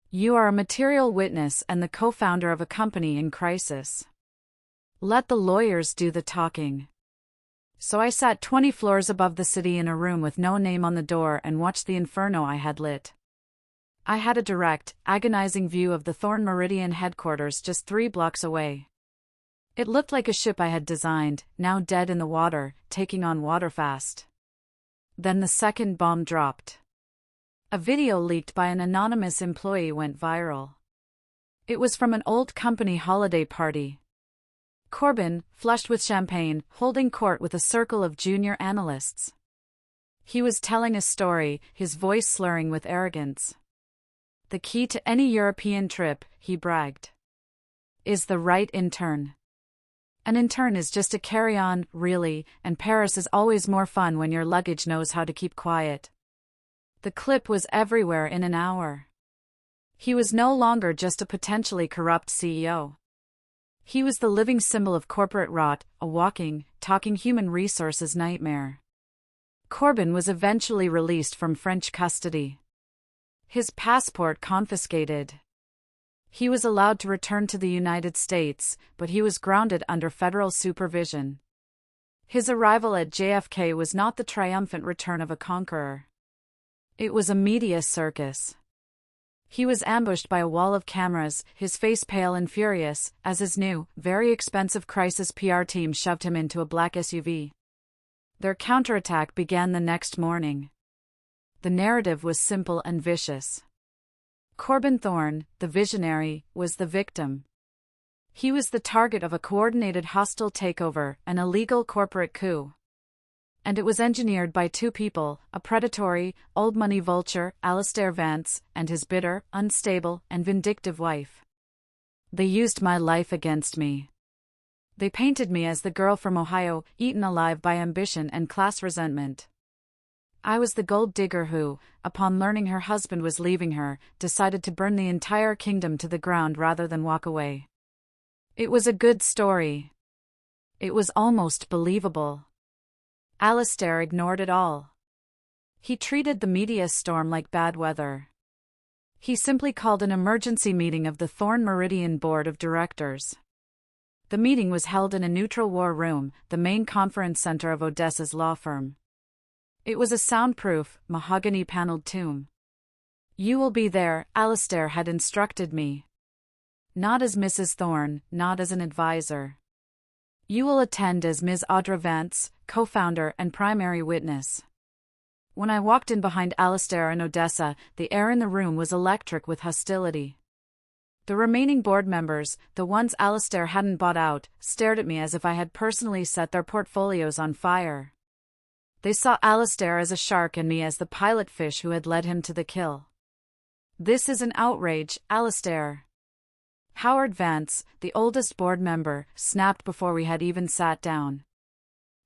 You are a material witness and the co-founder of a company in crisis. Let the lawyers do the talking. So I sat 20 floors above the city in a room with no name on the door and watched the inferno I had lit. I had a direct, agonizing view of the Thorn Meridian headquarters just 3 blocks away. It looked like a ship I had designed, now dead in the water, taking on water fast. Then the second bomb dropped. A video leaked by an anonymous employee went viral. It was from an old company holiday party. Corbyn, flushed with champagne, holding court with a circle of junior analysts. He was telling a story, his voice slurring with arrogance. The key to any European trip, he bragged, is the right intern. An intern is just a carry-on, really, and Paris is always more fun when your luggage knows how to keep quiet. The clip was everywhere in an hour. He was no longer just a potentially corrupt CEO. He was the living symbol of corporate rot, a walking, talking human resources nightmare. Corbyn was eventually released from French custody. His passport confiscated. He was allowed to return to the United States, but he was grounded under federal supervision. His arrival at JFK was not the triumphant return of a conqueror. It was a media circus. He was ambushed by a wall of cameras, his face pale and furious, as his new, very expensive crisis PR team shoved him into a black SUV. Their counterattack began the next morning. The narrative was simple and vicious. Corbyn Thorne, the visionary, was the victim. He was the target of a coordinated hostile takeover, an illegal corporate coup. And it was engineered by 2 people, a predatory, old-money vulture, ALISTAIR VANCE, and his bitter, unstable, and vindictive wife. They used my life against me. They painted me as the girl from Ohio, eaten alive by ambition and class resentment. I was the gold digger who, upon learning her husband was leaving her, decided to burn the entire kingdom to the ground rather than walk away. It was a good story. It was almost believable. ALISTAIR ignored it all. He treated the media storm like bad weather. He simply called an emergency meeting of the Thorn Meridian Board of Directors. The meeting was held in a neutral war room, the main conference center of Odessa's law firm. It was a soundproof, mahogany-paneled tomb. You will be there, ALISTAIR had instructed me. Not as Mrs. Thorne, not as an advisor. You will attend as Ms. AUDRA VANCE, co-founder and primary witness. When I walked in behind ALISTAIR in Odessa, the air in the room was electric with hostility. The remaining board members, the ones ALISTAIR hadn't bought out, stared at me as if I had personally set their portfolios on fire. They saw ALISTAIR as a shark and me as the pilot fish who had led him to the kill. This is an outrage, ALISTAIR. Howard Vance, the oldest board member, snapped before we had even sat down.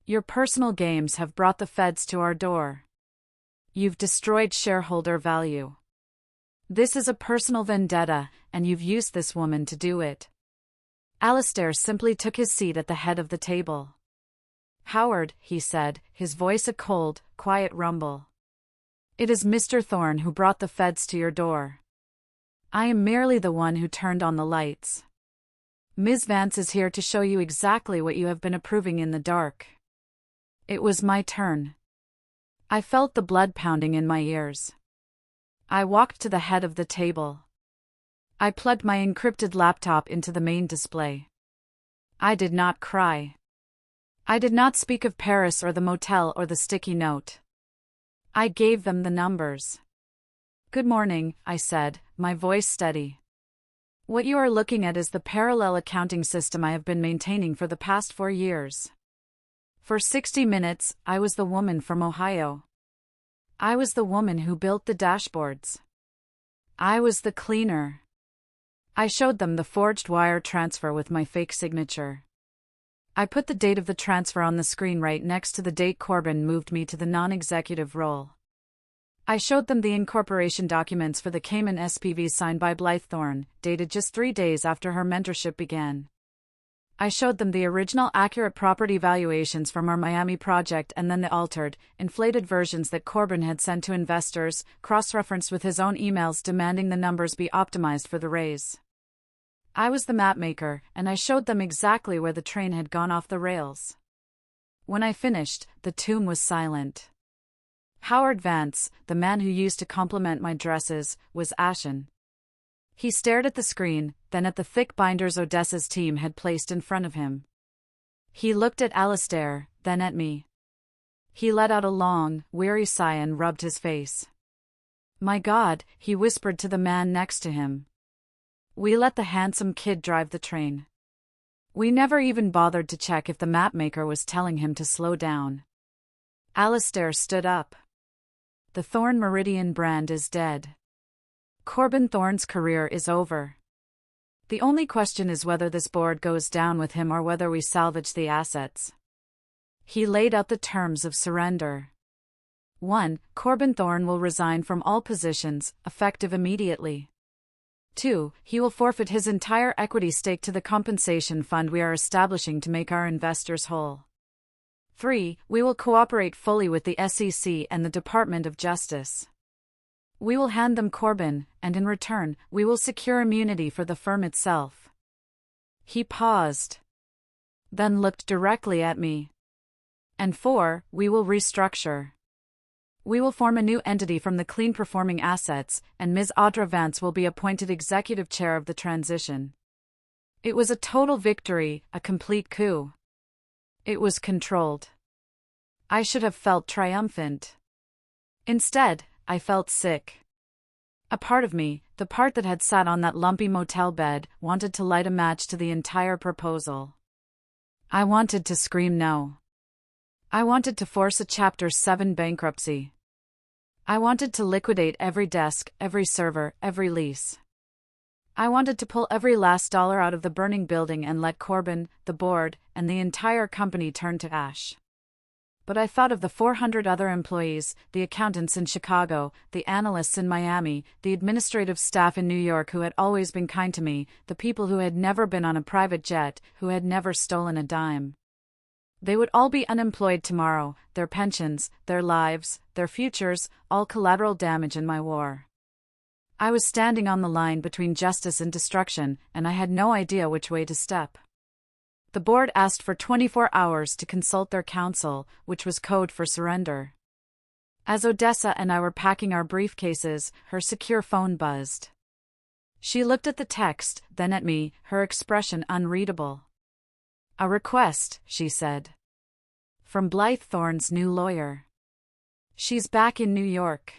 Your personal games have brought the feds to our door. You've destroyed shareholder value. This is a personal vendetta, and you've used this woman to do it. ALISTAIR simply took his seat at the head of the table. Howard, he said, his voice a cold, quiet rumble. It is Mr. Thorne who brought the feds to your door. I am merely the one who turned on the lights. Ms. Vance is here to show you exactly what you have been approving in the dark. It was my turn. I felt the blood pounding in my ears. I walked to the head of the table. I plugged my encrypted laptop into the main display. I did not cry. I did not speak of Paris or the motel or the sticky note. I gave them the numbers. Good morning, I said, my voice steady. What you are looking at is the parallel accounting system I have been maintaining for the past 4 years. For 60 minutes, I was the woman from Ohio. I was the woman who built the dashboards. I was the cleaner. I showed them the forged wire transfer with my fake signature. I put the date of the transfer on the screen right next to the date Corbyn moved me to the non-executive role. I showed them the incorporation documents for the Cayman SPVs signed by Blythe Thorne, dated just 3 days after her mentorship began. I showed them the original accurate property valuations from our Miami project and then the altered, inflated versions that Corbyn had sent to investors, cross-referenced with his own emails demanding the numbers be optimized for the raise. I was the mapmaker, and I showed them exactly where the train had gone off the rails. When I finished, the tomb was silent. Howard Vance, the man who used to compliment my dresses, was ashen. He stared at the screen, then at the thick binders AUDRA's team had placed in front of him. He looked at ALISTAIR, then at me. He let out a long, weary sigh and rubbed his face. My God, he whispered to the man next to him. We let the handsome kid drive the train. We never even bothered to check if the mapmaker was telling him to slow down. ALISTAIR stood up. The Thorn Meridian brand is dead. Corbin Thorn's career is over. The only question is whether this board goes down with him or whether we salvage the assets. He laid out the terms of surrender. 1. Corbin Thorn will resign from all positions, effective immediately. 2. He will forfeit his entire equity stake to the compensation fund we are establishing to make our investors whole. 3. We will cooperate fully with the SEC and the Department of Justice. We will hand them Corbin, and in return, we will secure immunity for the firm itself. He paused, then looked directly at me. And 4. We will restructure. We will form a new entity from the clean-performing assets, and Ms. AUDRA Vance will be appointed executive chair of the transition. It was a total victory, a complete coup. It was controlled. I should have felt triumphant. Instead, I felt sick. A part of me, the part that had sat on that lumpy motel bed, wanted to light a match to the entire proposal. I wanted to scream no. I wanted to force a Chapter 7 bankruptcy. I wanted to liquidate every desk, every server, every lease. I wanted to pull every last dollar out of the burning building and let Corbin, the board, and the entire company turn to ash. But I thought of the 400 other employees, the accountants in Chicago, the analysts in Miami, the administrative staff in New York who had always been kind to me, the people who had never been on a private jet, who had never stolen a dime. They would all be unemployed tomorrow, their pensions, their lives, their futures, all collateral damage in my war. I was standing on the line between justice and destruction, and I had no idea which way to step. The board asked for 24 hours to consult their counsel, which was code for surrender. As Odessa and I were packing our briefcases, her secure phone buzzed. She looked at the text, then at me, her expression unreadable. A request, she said. From Blythe Thorn's new lawyer. She's back in New York.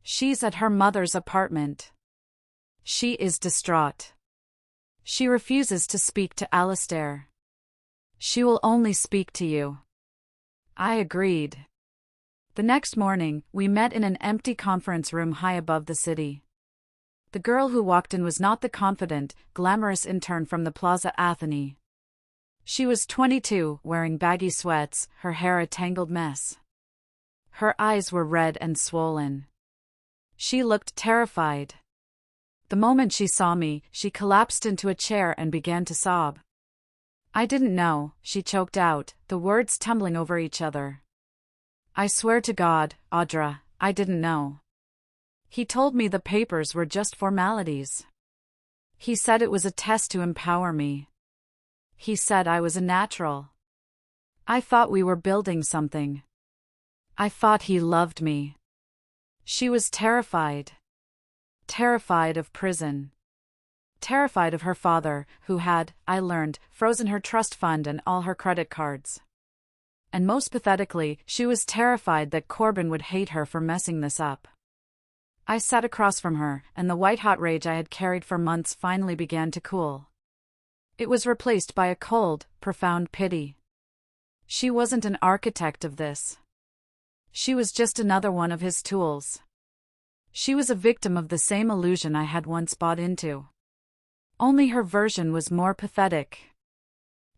She's at her mother's apartment. She is distraught. She refuses to speak to ALISTAIR. She will only speak to you. I agreed. The next morning, we met in an empty conference room high above the city. The girl who walked in was not the confident, glamorous intern from the Plaza Athénée. She was 22, wearing baggy sweats, her hair a tangled mess. Her eyes were red and swollen. She looked terrified. The moment she saw me, she collapsed into a chair and began to sob. I didn't know, she choked out, the words tumbling over each other. I swear to God, Audra, I didn't know. He told me the papers were just formalities. He said it was a test to empower me. He said I was a natural. I thought we were building something. I thought he loved me. She was terrified. Terrified of prison. Terrified of her father, who had, I learned, frozen her trust fund and all her credit cards. And most pathetically, she was terrified that Corbin would hate her for messing this up. I sat across from her, and the white-hot rage I had carried for months finally began to cool. It was replaced by a cold, profound pity. She wasn't an architect of this. She was just another one of his tools. She was a victim of the same illusion I had once bought into. Only her version was more pathetic.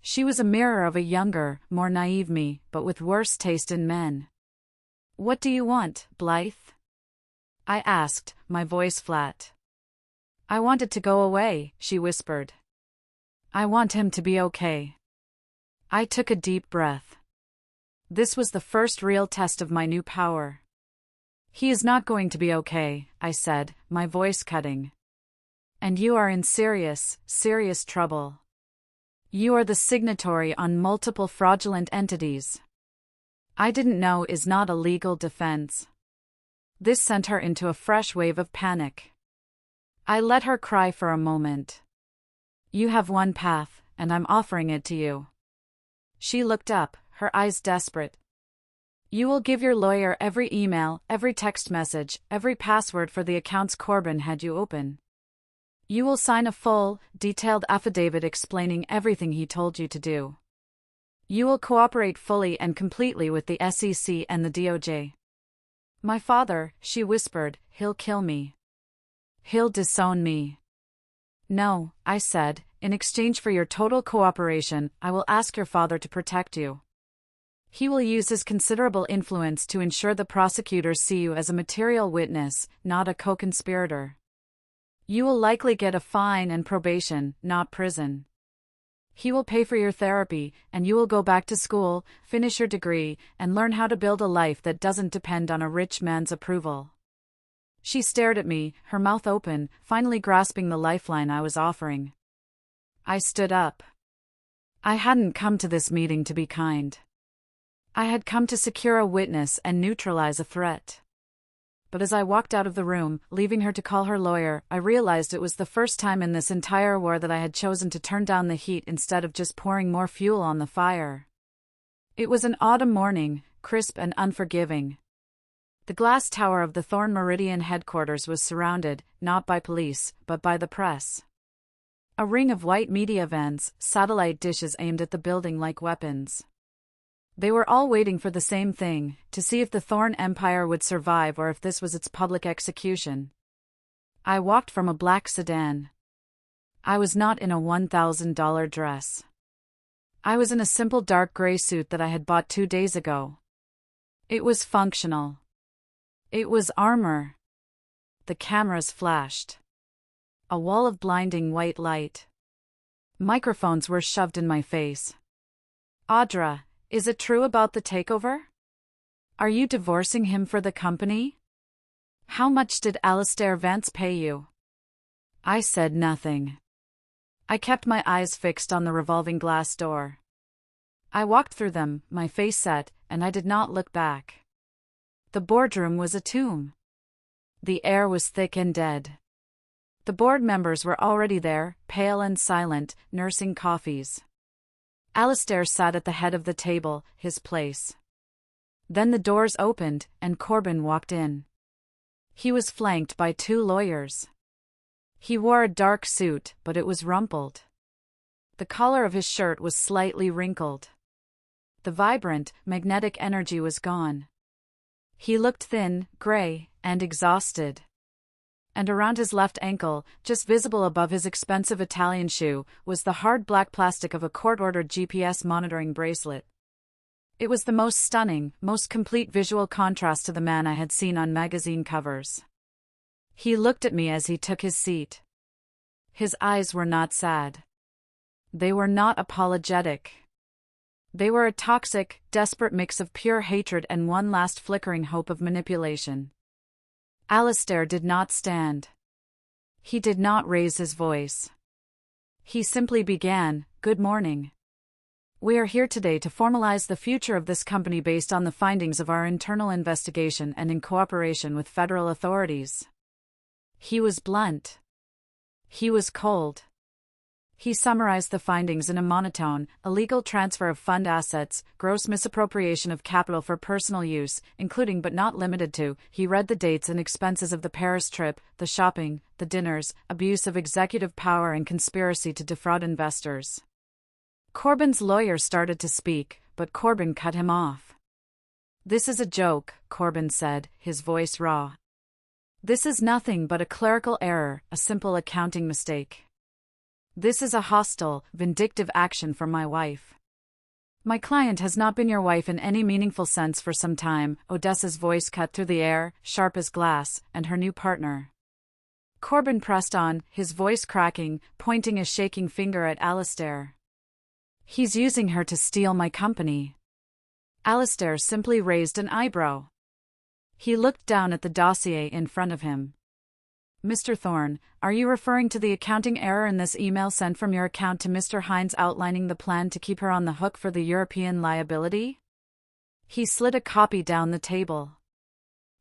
She was a mirror of a younger, more naive me, but with worse taste in men. What do you want, Blythe? I asked, my voice flat. I want it to go away, she whispered. I want him to be okay. I took a deep breath. This was the first real test of my new power. He is not going to be okay, I said, my voice cutting. And you are in serious, serious trouble. You are the signatory on multiple fraudulent entities. I didn't know is not a legal defense. This sent her into a fresh wave of panic. I let her cry for a moment. You have one path, and I'm offering it to you. She looked up, her eyes desperate. You will give your lawyer every email, every text message, every password for the accounts Corbin had you open. You will sign a full, detailed affidavit explaining everything he told you to do. You will cooperate fully and completely with the SEC and the DOJ. My father, she whispered, he'll kill me. He'll disown me. No, I said, in exchange for your total cooperation, I will ask your father to protect you. He will use his considerable influence to ensure the prosecutors see you as a material witness, not a co-conspirator. You will likely get a fine and probation, not prison. He will pay for your therapy, and you will go back to school, finish your degree, and learn how to build a life that doesn't depend on a rich man's approval. She stared at me, her mouth open, finally grasping the lifeline I was offering. I stood up. I hadn't come to this meeting to be kind. I had come to secure a witness and neutralize a threat. But as I walked out of the room, leaving her to call her lawyer, I realized it was the first time in this entire war that I had chosen to turn down the heat instead of just pouring more fuel on the fire. It was an autumn morning, crisp and unforgiving. The glass tower of the Thorn Meridian headquarters was surrounded, not by police, but by the press. A ring of white media vans, satellite dishes aimed at the building like weapons. They were all waiting for the same thing, to see if the Thorn Empire would survive or if this was its public execution. I walked from a black sedan. I was not in a $1,000 dress. I was in a simple dark gray suit that I had bought 2 days ago. It was functional. It was armor. The cameras flashed. A wall of blinding white light. Microphones were shoved in my face. Audra, is it true about the takeover? Are you divorcing him for the company? How much did ALISTAIR VANCE pay you? I said nothing. I kept my eyes fixed on the revolving glass door. I walked through them, my face set, and I did not look back. The boardroom was a tomb. The air was thick and dead. The board members were already there, pale and silent, nursing coffees. ALISTAIR sat at the head of the table, his place. Then the doors opened, and Corbin walked in. He was flanked by 2 lawyers. He wore a dark suit, but it was rumpled. The collar of his shirt was slightly wrinkled. The vibrant, magnetic energy was gone. He looked thin, gray, and exhausted. And around his left ankle, just visible above his expensive Italian shoe, was the hard black plastic of a court-ordered GPS monitoring bracelet. It was the most stunning, most complete visual contrast to the man I had seen on magazine covers. He looked at me as he took his seat. His eyes were not sad. They were not apologetic. They were a toxic, desperate mix of pure hatred and one last flickering hope of manipulation. ALISTAIR did not stand. He did not raise his voice. He simply began, "Good morning. We are here today to formalize the future of this company based on the findings of our internal investigation and in cooperation with federal authorities." He was blunt. He was cold. He summarized the findings in a monotone: illegal transfer of fund assets, gross misappropriation of capital for personal use, including but not limited to. He read the dates and expenses of the Paris trip, the shopping, the dinners, abuse of executive power and conspiracy to defraud investors. Corbin's lawyer started to speak, but Corbin cut him off. "This is a joke," Corbin said, his voice raw. "This is nothing but a clerical error, a simple accounting mistake. This is a hostile, vindictive action from my wife. My client has not been your wife in any meaningful sense for some time." Odessa's voice cut through the air, sharp as glass, "and her new partner." Corbin pressed on, his voice cracking, pointing a shaking finger at ALISTAIR. "He's using her to steal my company." ALISTAIR simply raised an eyebrow. He looked down at the dossier in front of him. Mr. Thorne, are you referring to the accounting error in this email sent from your account to Mr. Hines outlining the plan to keep her on the hook for the European liability? He slid a copy down the table.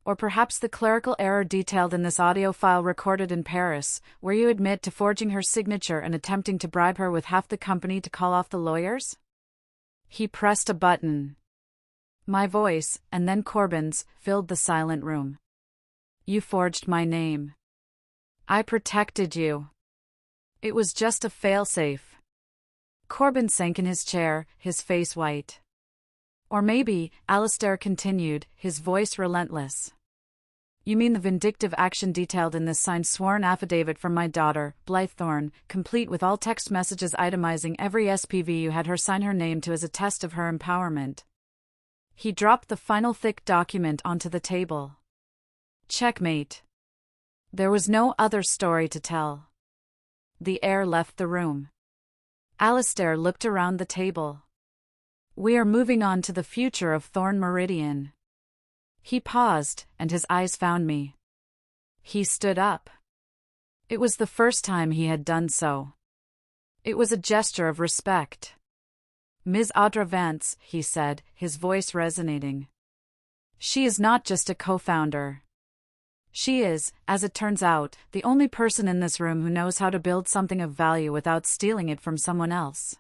Or perhaps the clerical error detailed in this audio file recorded in Paris, where you admit to forging her signature and attempting to bribe her with half the company to call off the lawyers? He pressed a button. My voice, and then Corbin's, filled the silent room. You forged my name. I protected you. It was just a failsafe. Corbin sank in his chair, his face white. Or maybe, ALISTAIR continued, his voice relentless. You mean the vindictive action detailed in this signed sworn affidavit from my daughter, Blythe Thorne, complete with all text messages itemizing every SPV you had her sign her name to as a test of her empowerment. He dropped the final thick document onto the table. Checkmate. There was no other story to tell. The heir left the room. ALISTAIR looked around the table. We are moving on to the future of Thorne Meridian. He paused, and his eyes found me. He stood up. It was the first time he had done so. It was a gesture of respect. Ms. AUDRA VANCE, he said, his voice resonating. She is not just a co-founder. She is, as it turns out, the only person in this room who knows how to build something of value without stealing it from someone else.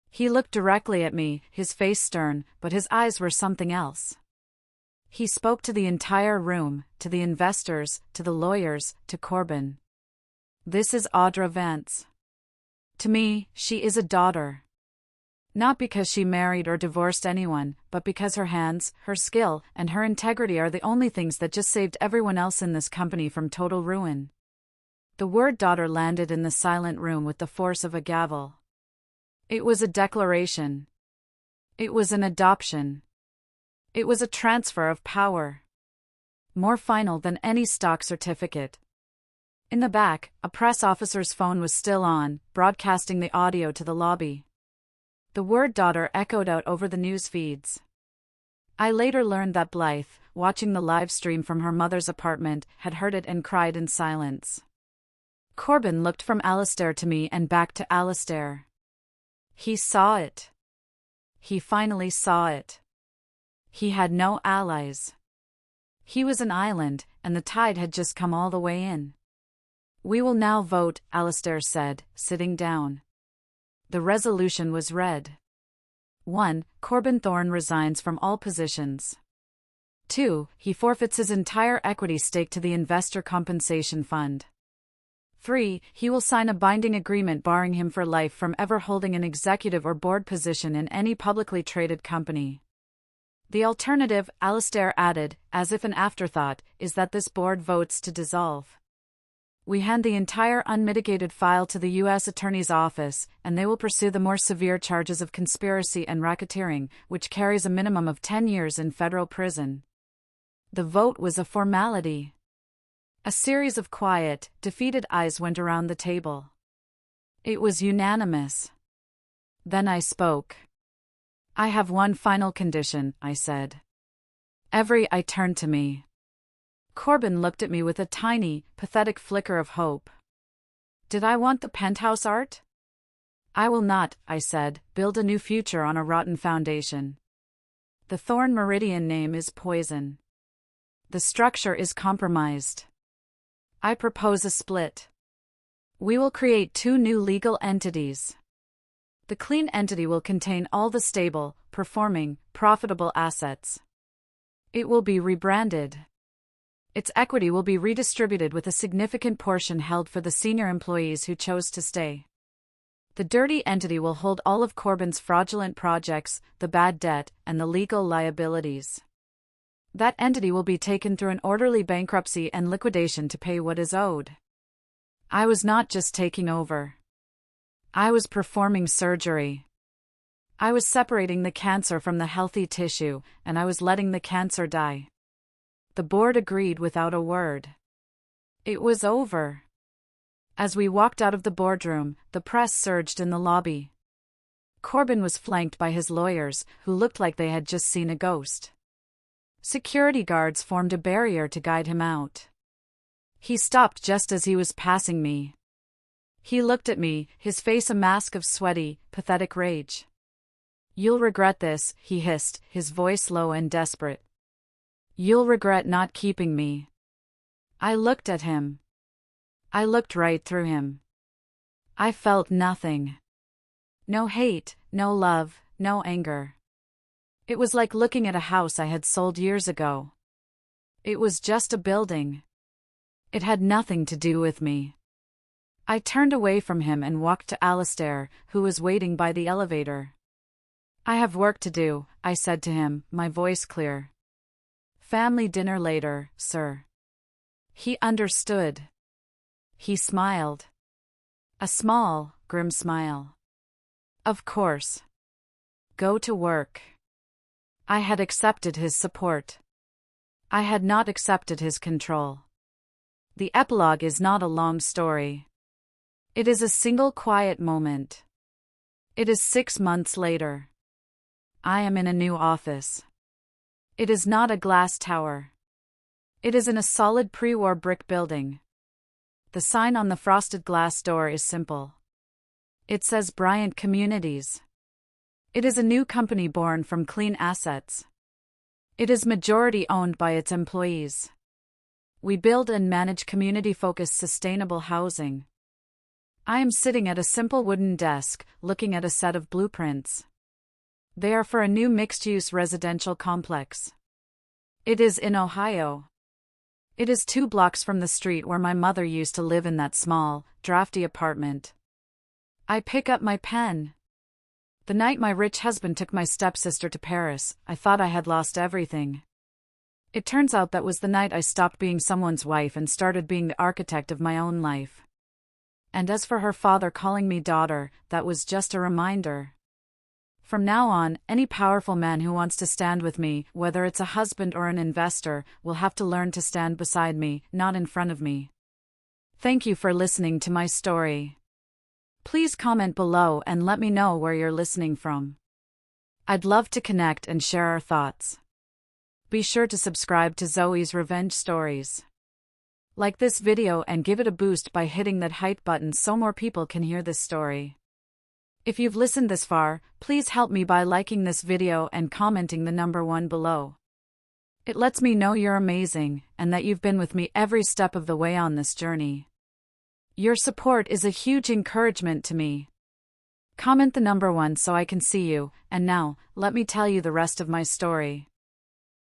He looked directly at me, his face stern, but his eyes were something else. He spoke to the entire room, to the investors, to the lawyers, to Corbin. This is AUDRA VANCE. To me, she is a daughter. Not because she married or divorced anyone, but because her hands, her skill, and her integrity are the only things that just saved everyone else in this company from total ruin. The word daughter landed in the silent room with the force of a gavel. It was a declaration. It was an adoption. It was a transfer of power. More final than any stock certificate. In the back, a press officer's phone was still on, broadcasting the audio to the lobby. The word daughter echoed out over the news feeds. I later learned that Blythe, watching the live stream from her mother's apartment, had heard it and cried in silence. Corbin looked from ALISTAIR to me and back to ALISTAIR. He saw it. He finally saw it. He had no allies. He was an island, and the tide had just come all the way in. We will now vote, ALISTAIR said, sitting down. The resolution was read. 1. Corbin Thorne resigns from all positions. 2. He forfeits his entire equity stake to the Investor Compensation Fund. 3. He will sign a binding agreement barring him for life from ever holding an executive or board position in any publicly traded company. The alternative, ALISTAIR added, as if an afterthought, is that this board votes to dissolve. We hand the entire unmitigated file to the U.S. Attorney's Office, and they will pursue the more severe charges of conspiracy and racketeering, which carries a minimum of 10 years in federal prison. The vote was a formality. A series of quiet, defeated eyes went around the table. It was unanimous. Then I spoke. I have one final condition, I said. Every eye turned to me. Corbin looked at me with a tiny, pathetic flicker of hope. Did I want the penthouse art? I will not, I said, build a new future on a rotten foundation. The Thorne Meridian name is poison. The structure is compromised. I propose a split. We will create 2 new legal entities. The clean entity will contain all the stable, performing, profitable assets. It will be rebranded. Its equity will be redistributed with a significant portion held for the senior employees who chose to stay. The dirty entity will hold all of Corbin's fraudulent projects, the bad debt, and the legal liabilities. That entity will be taken through an orderly bankruptcy and liquidation to pay what is owed. I was not just taking over. I was performing surgery. I was separating the cancer from the healthy tissue, and I was letting the cancer die. The board agreed without a word. It was over. As we walked out of the boardroom, the press surged in the lobby. Corbin was flanked by his lawyers, who looked like they had just seen a ghost. Security guards formed a barrier to guide him out. He stopped just as he was passing me. He looked at me, his face a mask of sweaty, pathetic rage. "You'll regret this," he hissed, his voice low and desperate. "You'll regret not keeping me." I looked at him. I looked right through him. I felt nothing. No hate, no love, no anger. It was like looking at a house I had sold years ago. It was just a building. It had nothing to do with me. I turned away from him and walked to ALISTAIR, who was waiting by the elevator. "I have work to do," I said to him, my voice clear. "Family dinner later, sir." He understood. He smiled. A small, grim smile. "Of course. Go to work." I had accepted his support. I had not accepted his control. The epilogue is not a long story. It is a single quiet moment. It is 6 months later. I am in a new office. It is not a glass tower. It is in a solid pre-war brick building. The sign on the frosted glass door is simple. It says Bryant Communities. It is a new company born from clean assets. It is majority owned by its employees. We build and manage community-focused sustainable housing. I am sitting at a simple wooden desk, looking at a set of blueprints. They are for a new mixed-use residential complex. It is in Ohio. It is 2 blocks from the street where my mother used to live in that small, drafty apartment. I pick up my pen. The night my rich husband took my stepsister to Paris, I thought I had lost everything. It turns out that was the night I stopped being someone's wife and started being the architect of my own life. And as for her father calling me daughter, that was just a reminder. From now on, any powerful man who wants to stand with me, whether it's a husband or an investor, will have to learn to stand beside me, not in front of me. Thank you for listening to my story. Please comment below and let me know where you're listening from. I'd love to connect and share our thoughts. Be sure to subscribe to Zoe's Revenge Stories. Like this video and give it a boost by hitting that hype button so more people can hear this story. If you've listened this far, please help me by liking this video and commenting the number 1 below. It lets me know you're amazing and that you've been with me every step of the way on this journey. Your support is a huge encouragement to me. Comment the number 1 so I can see you, and now, let me tell you the rest of my story.